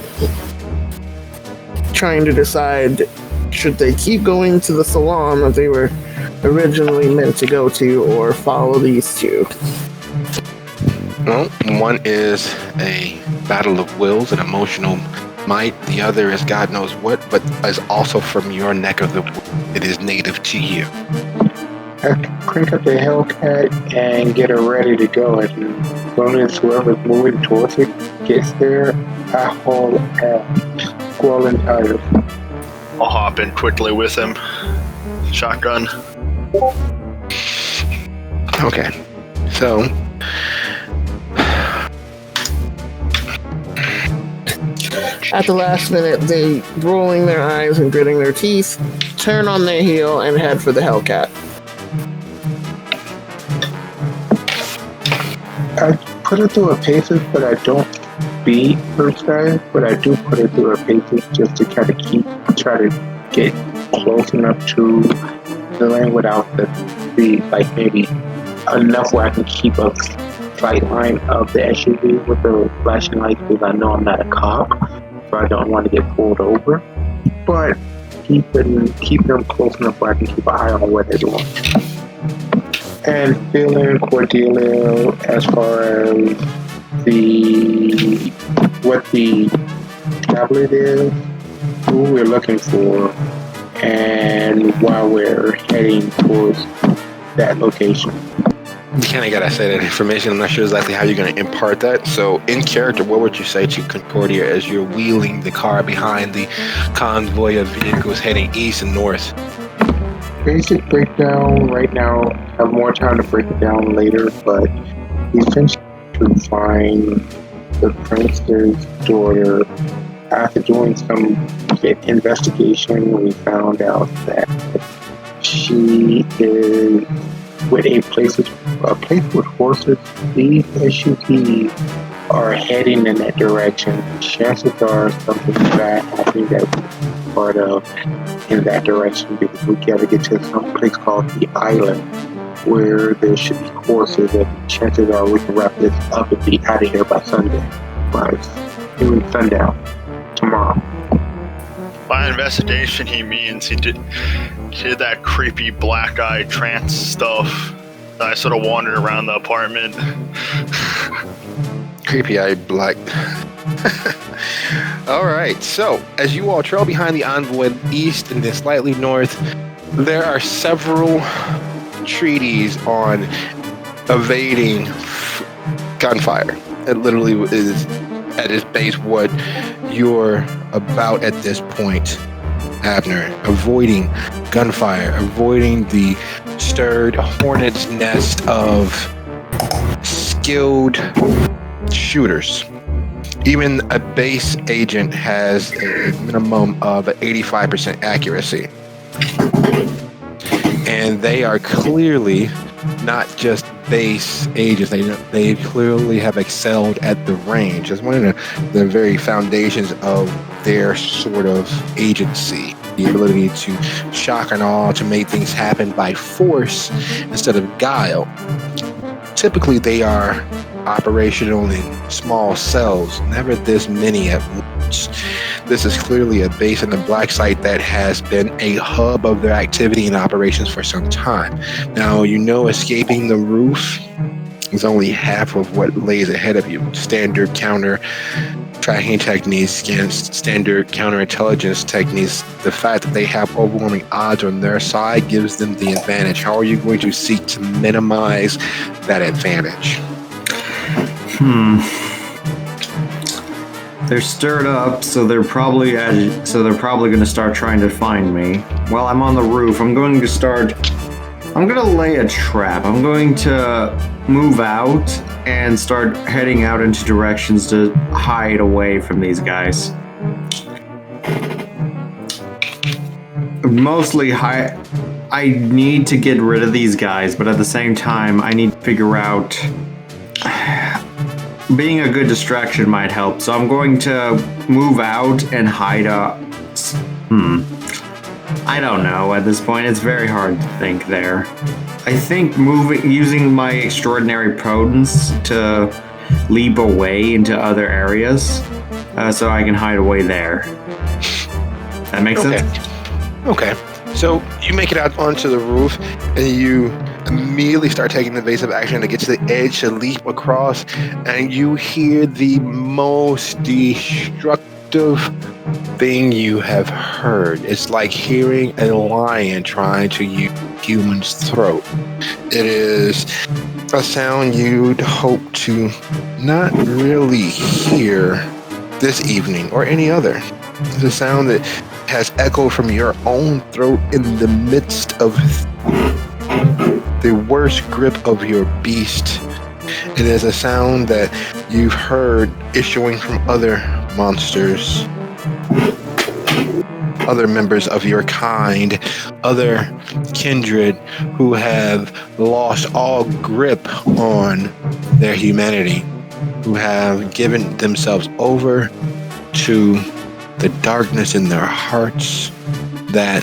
trying to decide should they keep going to the salon that they were originally meant to go to or follow these two. Well, one is a battle of wills and emotional might. The other is God knows what, but is also from your neck of the woods. It is native to you. I crank up the Hellcat and get her ready to go. And as soon as whoever's moving towards it gets there, I haul ass, squalling tires. I'll hop in quickly with him. Shotgun. Okay. So, At the last minute, they, rolling their eyes and gritting their teeth, turn on their heel and head for the Hellcat. I put it through a paces, but I don't speed per se, but I do put it through a paces just to try to get close enough to the lane without the speed, like maybe enough where I can keep a sight line of the SUV with the flashing lights, because I know I'm not a cop, so I don't want to get pulled over, but keep them close enough where I can keep an eye on what they're doing. And feeling Cordelia as far as what the tablet is, who we're looking for, and why we're heading towards that location. you kind of gotta say that information. I'm not sure exactly how you're gonna impart that. So, in character, what would you say to Concordia as you're wheeling the car behind the convoy of vehicles heading east and north? Basic breakdown right now. I have more time to break it down later, but essentially to find the prince's daughter. After doing some investigation, we found out that she is with a place with horses. These SUVs are heading in that direction. Chances are something bad happening that we're part of in that direction, because we gotta get to some place called the Island where there should be horses, and chances are we can wrap this up and be out of here by Sunday. Even sundown tomorrow. By investigation, he means he did that creepy black-eyed trance stuff that I sort of wandered around the apartment. Creepy-eyed black. All right, so as you all trail behind the envoy east and then slightly north, there are several treaties on evading gunfire. It literally is at its base what you're about at this point, Abner. Avoiding gunfire, avoiding the stirred hornet's nest of skilled shooters. Even a base agent has a minimum of 85% accuracy. And they are clearly not just base ages. They clearly have excelled at the range. It's one of the very foundations of their sort of agency. The ability to shock and awe, to make things happen by force instead of guile. Typically, they are operational in small cells, never this many at once. This is clearly a base in the black site that has been a hub of their activity and operations for some time. Now, escaping the roof is only half of what lays ahead of you. Standard counter tracking techniques against standard counterintelligence techniques. The fact that they have overwhelming odds on their side gives them the advantage. How are you going to seek to minimize that advantage? They're stirred up, so they're probably going to start trying to find me. While I'm on the roof, I'm going to lay a trap. I'm going to move out and start heading out into directions to hide away from these guys. Mostly I need to get rid of these guys, but at the same time, I need to figure out... Being a good distraction might help, so I'm going to move out and hide up. I don't know at this point. It's very hard to think there. I think using my extraordinary prudence to leap away into other areas, so I can hide away there. That makes sense? Okay. So you make it out onto the roof, and you immediately start taking evasive action to get to the edge to leap across, and you hear the most destructive thing you have heard. It's like hearing a lion trying to use a human's throat. It is a sound you'd hope to not really hear this evening or any other. It's a sound that has echoed from your own throat in the midst of the worst grip of your beast. It is a sound that you've heard issuing from other monsters, other members of your kind, other kindred who have lost all grip on their humanity, who have given themselves over to the darkness in their hearts, that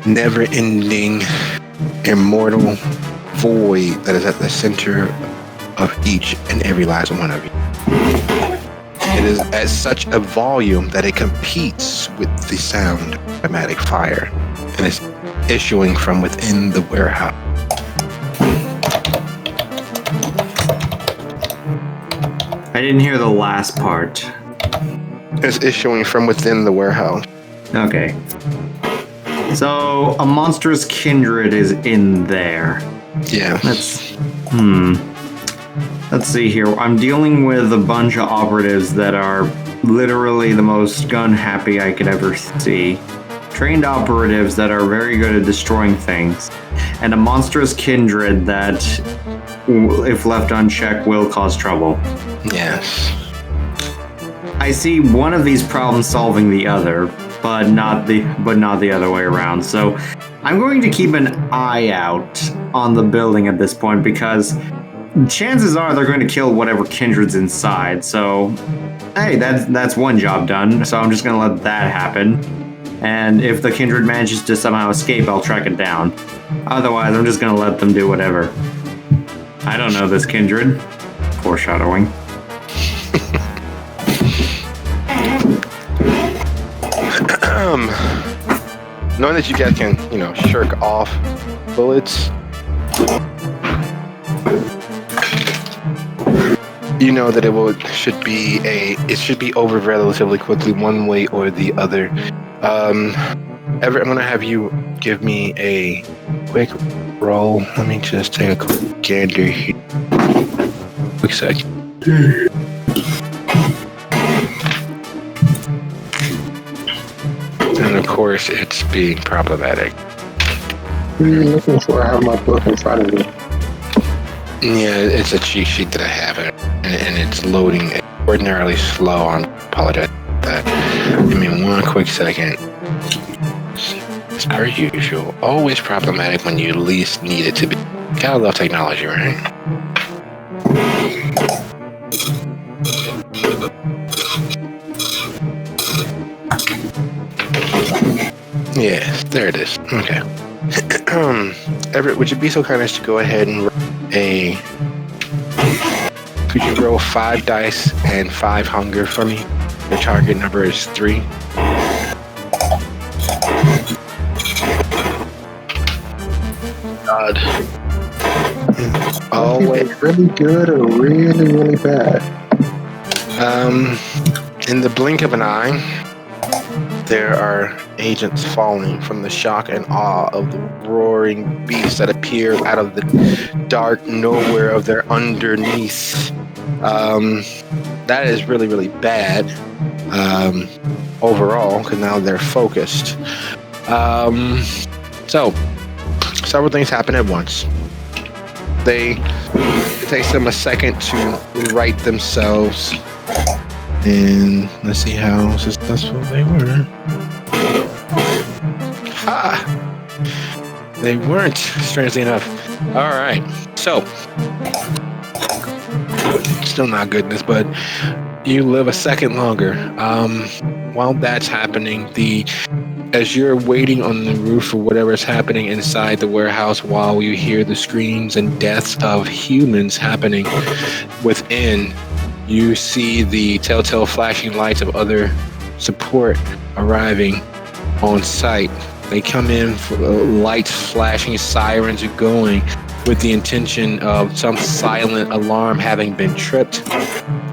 never-ending, immortal void that is at the center of each and every last one of you. It is at such a volume that it competes with the sound of automatic fire, and it's issuing from within the warehouse. I didn't hear the last part. It's issuing from within the warehouse. Okay. So, a monstrous kindred is in there. Yeah. Let's see here. I'm dealing with a bunch of operatives that are literally the most gun happy I could ever see. Trained operatives that are very good at destroying things. And a monstrous kindred that, if left unchecked, will cause trouble. Yes. I see one of these problems solving the other, but not the other way around. So I'm going to keep an eye out on the building at this point, because chances are they're going to kill whatever kindred's inside. So, hey, that's one job done. So I'm just going to let that happen. And if the kindred manages to somehow escape, I'll track it down. Otherwise, I'm just going to let them do whatever. I don't know this kindred. Foreshadowing. Knowing that you guys can, shirk off bullets, you know that it should be over relatively quickly, one way or the other. Everett, I'm gonna have you give me a quick roll. Let me just take a quick gander here. Quick second. And of course, it's being problematic. What are you looking for? I have my book in front of me. Yeah, it's a cheat sheet that I have, and it's loading extraordinarily slow. I apologize for that. Give me one quick second. as per usual. Always problematic when you least need it to be. Gotta love technology, right? Yes, there it is. Okay. Everett, would you be so kind as to go ahead and could you roll 5 dice and 5 hunger for me? The target number is 3. God. Always. Really good or really, really bad? In the blink of an eye, there are agents falling from the shock and awe of the roaring beasts that appear out of the dark nowhere of their underneath. That is really, really bad overall, because now they're focused. So, several things happen at once. It takes them a second to right themselves. And let's see how successful they were. Ha! They weren't, strangely enough. Alright, so. Still not goodness, but you live a second longer. While that's happening, as you're waiting on the roof for whatever's happening inside the warehouse while you hear the screams and deaths of humans happening within, you see the telltale flashing lights of other support arriving on site. They come in, for lights flashing, sirens are going with the intention of some silent alarm having been tripped,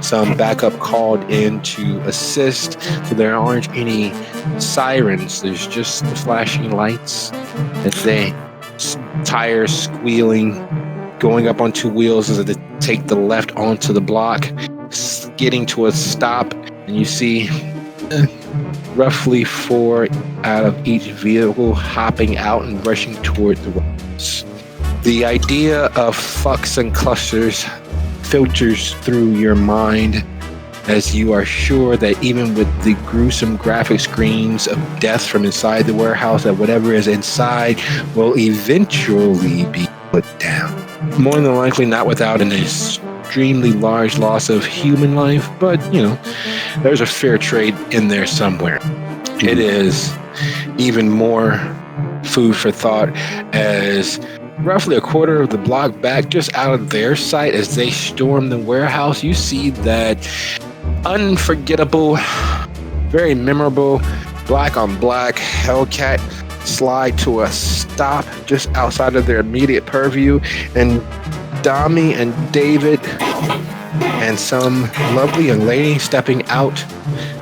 some backup called in to assist. So there aren't any sirens, there's just the flashing lights as they tires squealing, going up on 2 wheels as they take the left onto the block, getting to a stop, and you see roughly 4 out of each vehicle hopping out and rushing toward the roads. The idea of fucks and clusters filters through your mind as you are sure that even with the gruesome graphic screens of death from inside the warehouse, that whatever is inside will eventually be put down. More than likely not without an extremely large loss of human life, but there's a fair trade in there somewhere. It is even more food for thought as roughly a quarter of the block back, just out of their sight as they storm the warehouse, you see that unforgettable, very memorable black on black Hellcat slide to a stop just outside of their immediate purview, and Dami and David and some lovely young lady stepping out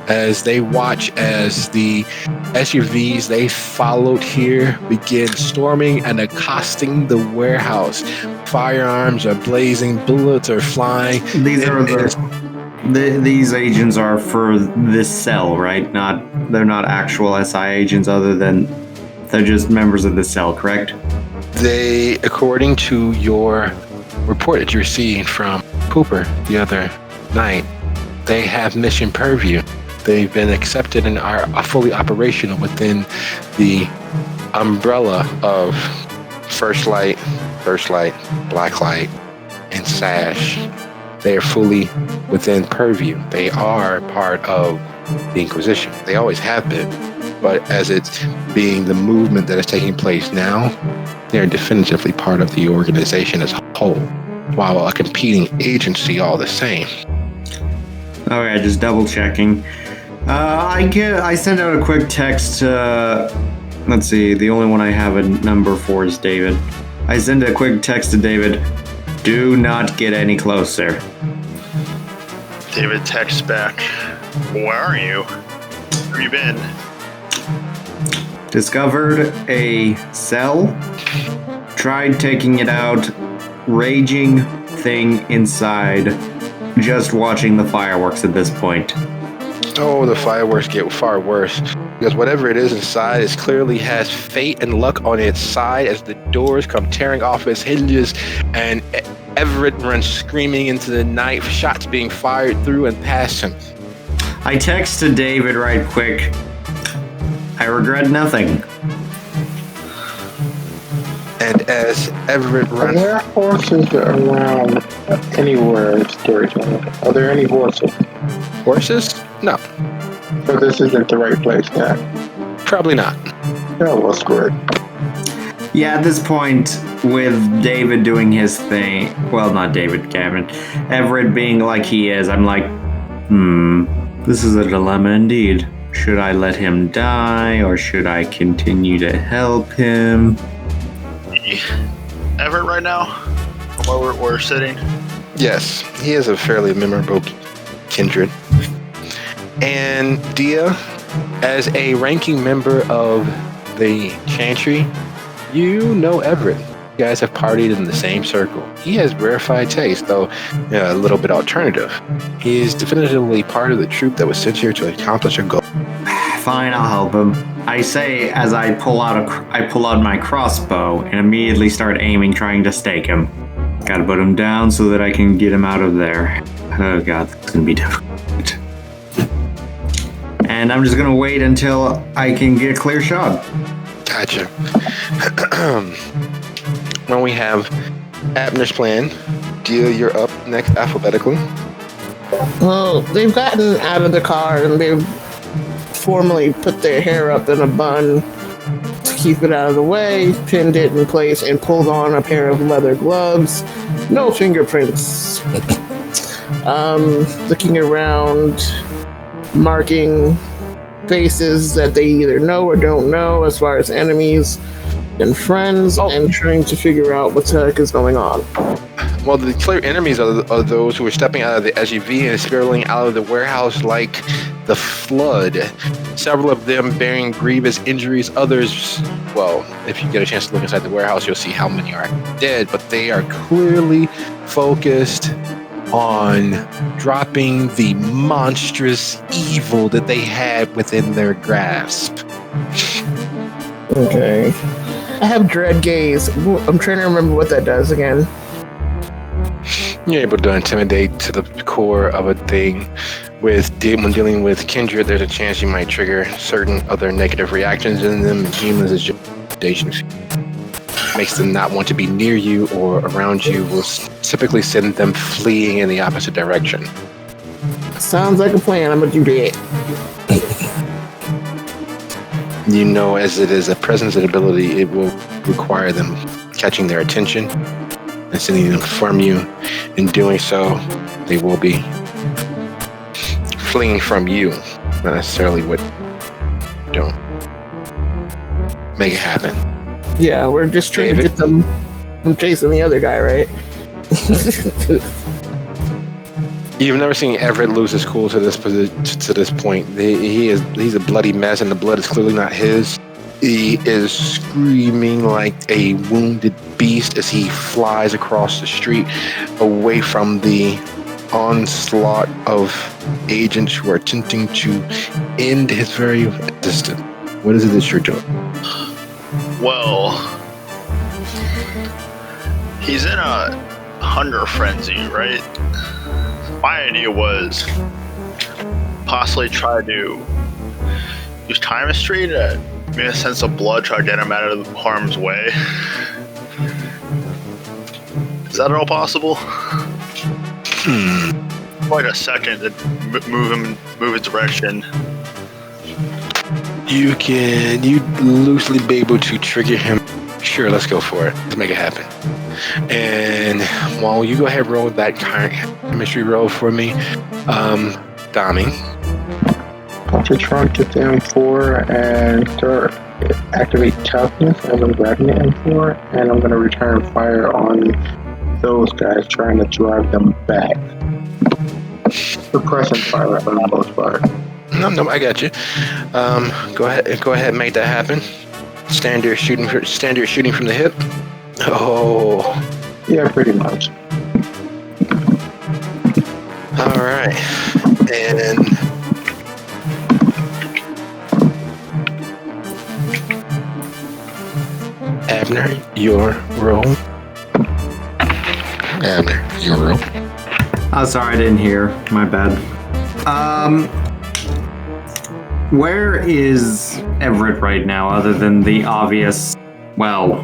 as they watch as the SUVs they followed here begin storming and accosting the warehouse. Firearms are blazing, bullets are flying. These agents are for this cell, right? They're not actual SI agents, other than they're just members of the cell, correct? They, according to your report that you received from Cooper the other night, they have mission purview. They've been accepted and are fully operational within the umbrella of First Light, Black Light, and Sash. They are fully within purview. They are part of the Inquisition. They always have been. But as it's being the movement that is taking place now, they are definitively part of the organization as a whole, while a competing agency all the same. Okay, just double checking. I sent out a quick text. Let's see, the only one I have a number for is David. I sent a quick text to David. Do not get any closer. David texts back. Where are you? Where have you been? Discovered a cell. Tried taking it out. Raging thing inside. Just watching the fireworks at this point. Oh, the fireworks get far worse, because whatever it is inside is clearly has fate and luck on its side as the doors come tearing off its hinges and Everett runs screaming into the night, shots being fired through and past him. I texted David right quick. I regret nothing. And as Everett Are runs, there horses around anywhere in Storyteller? Are there any horses? horses? No, So this isn't the right place now. probably not. Oh, well, screw it. Yeah, at this point, with David doing his thing, well, not David, Cameron, Everett being like he is, I'm like, this is a dilemma indeed. Should I let him die, or should I continue to help him? Everett right now, where we're sitting. Yes, he is a fairly memorable kindred. And Dia, as a ranking member of the Chantry, you know Everett. You guys have partied in the same circle. He has rarefied taste, though a little bit alternative. He is definitively part of the troupe that was sent here to accomplish a goal. Fine, I'll help him. I say as I pull out my crossbow and immediately start aiming, trying to stake him. Gotta put him down so that I can get him out of there. Oh god, that's gonna be difficult. And I'm just gonna wait until I can get a clear shot. Gotcha. When we have Abner's plan, Dia, you're up next alphabetically. Well, they've gotten out of the car and they've formally put their hair up in a bun to keep it out of the way, pinned it in place, and pulled on a pair of leather gloves. No fingerprints. Looking around, marking faces that they either know or don't know as far as enemies and friends, and trying to figure out what the heck is going on. Well, the clear enemies are those who are stepping out of the SUV and spiraling out of the warehouse like the flood. Several of them bearing grievous injuries. Others, well, if you get a chance to look inside the warehouse, you'll see how many are dead, but they are clearly focused on dropping the monstrous evil that they had within their grasp. Okay. I have dread gaze. I'm trying to remember what that does again. You're able to intimidate to the core of a thing. When dealing with kindred, there's a chance you might trigger certain other negative reactions in them. Humans is just makes them not want to be near you or around you. Will typically send them fleeing in the opposite direction. Sounds like a plan. I'm gonna do that. You know, as it is a presence and ability, it will require them catching their attention and sending them from you. In doing so, they will be fleeing from you, not necessarily what don't make it happen. Yeah, we're just trying to get them from chasing the other guy, right? You've never seen Everett lose his cool to this point. He's a bloody mess, and the blood is clearly not his. He is screaming like a wounded beast as he flies across the street away from the onslaught of agents who are attempting to end his very existence. What is it that you're doing? Well, he's in a hunger frenzy, right? My idea was possibly try to use chemistry to make a sense of blood, try to get him out of harm's way. Is that at all possible? Like a second to move his direction. You loosely be able to trigger him. Sure, let's go for it. Let's make it happen. And while you go ahead and roll that chemistry roll for me, Dami. I'll just try to get the M4 and start activate toughness as I'm grabbing the M4, and I'm going to return fire on those guys, trying to drive them back. Suppressing fire for the most part. No, I got you. Go ahead and make that happen. Standard shooting from the hip. Oh. Yeah, pretty much. All right. And Abner, your roll. Oh, sorry, I didn't hear. My bad. Where is Everett right now, other than the obvious, well,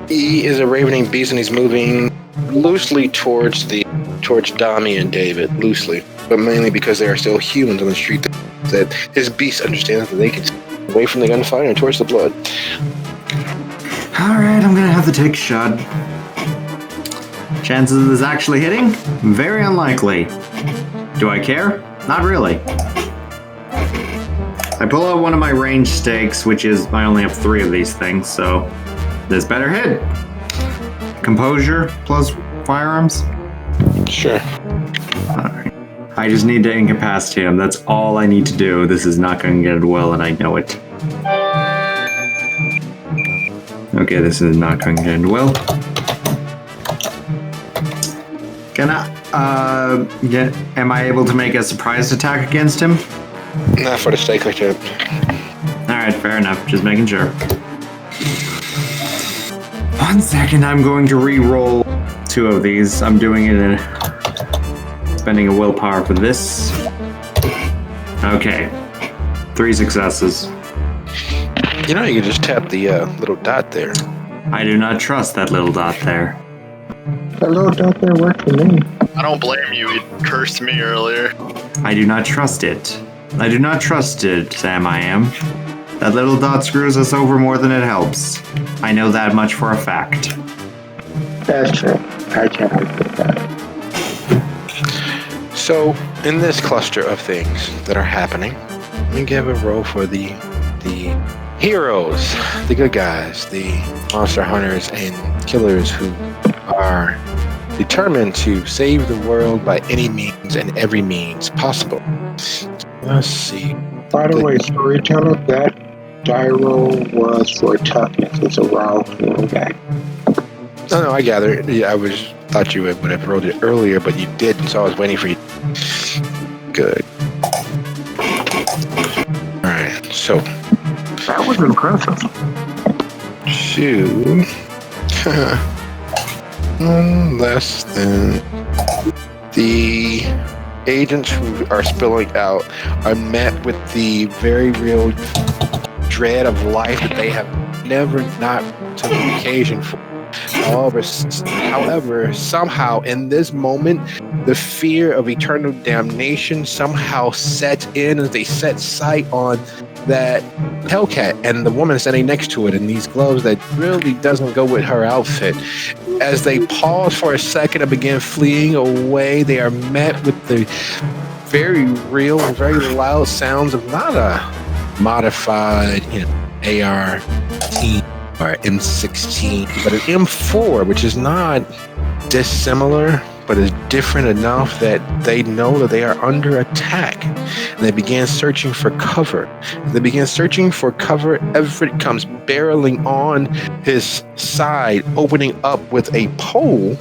He is a ravening beast, and he's moving loosely towards Dami and David, loosely, but mainly because there are still humans on the street that his beast understands that they can stay away from the gunfire and towards the blood. All right, I'm gonna have to take a shot. Chances of this actually hitting? Very unlikely. Do I care? Not really. I pull out one of my range stakes, which is, I only have 3 of these things, so this better hit. Composure plus firearms? Sure. Alright. I just need to incapacitate him. That's all I need to do. This is not going to get well, and I know it. Okay, this is not going to get well. Can I, am I able to make a surprise attack against him? Not for the stake attempt. Alright, fair enough. Just making sure. 1 second, I'm going to re-roll 2 of these. I'm doing it in spending a willpower for this. Okay. 3 successes. You know, you can just tap the little dot there. I do not trust that little dot there. That little dot there worked for me. I don't blame you. It cursed me earlier. I do not trust it. I do not trust it, Sam I am. That little dot screws us over more than it helps. I know that much for a fact. That's true. I can't admit that. So, in this cluster of things that are happening, let me give a roll for the heroes, the good guys, the monster hunters and killers who are determined to save the world by any means and every means possible. Let's see. By the way, storyteller, that die roll was for toughness. It's a raw feeling back. No, I gather. Yeah, thought you would have rolled it earlier, but you didn't, so I was waiting for you. Good. Alright, so. That was impressive. 2. Less than. The agents who are spilling out are met with the very real dread of life that they have never not took the occasion for. However, somehow in this moment, the fear of eternal damnation somehow sets in as they set sight on that Hellcat and the woman standing next to it in these gloves that really doesn't go with her outfit. As they pause for a second and begin fleeing away, they are met with the very real and very loud sounds of not a modified, AR-15 or M16, but an M4, which is not dissimilar, but is different enough that they know that they are under attack. And they begin searching for cover. Everett comes barreling on his side, opening up with a pole.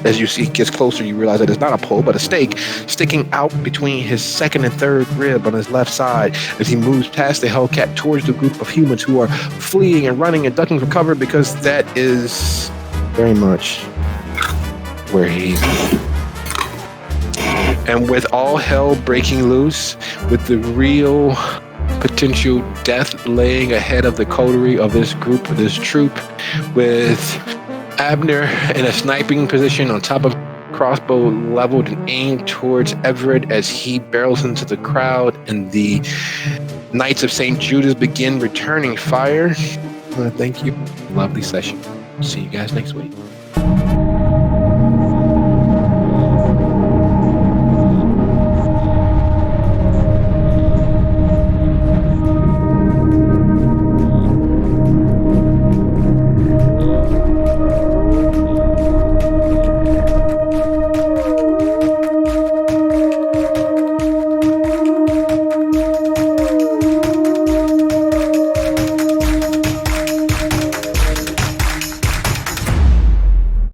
As you see, he gets closer, you realize that it's not a pole, but a stake sticking out between his second and third rib on his left side as he moves past the Hellcat towards the group of humans who are fleeing and running and ducking for cover, because that is very much where he's. And with all hell breaking loose, with the real potential death laying ahead of the coterie of this group, of this troop, with Abner in a sniping position on top of crossbow leveled and aimed towards Everett as he barrels into the crowd, and the Knights of St. Judas begin returning fire. Thank you. Lovely session. See you guys next week.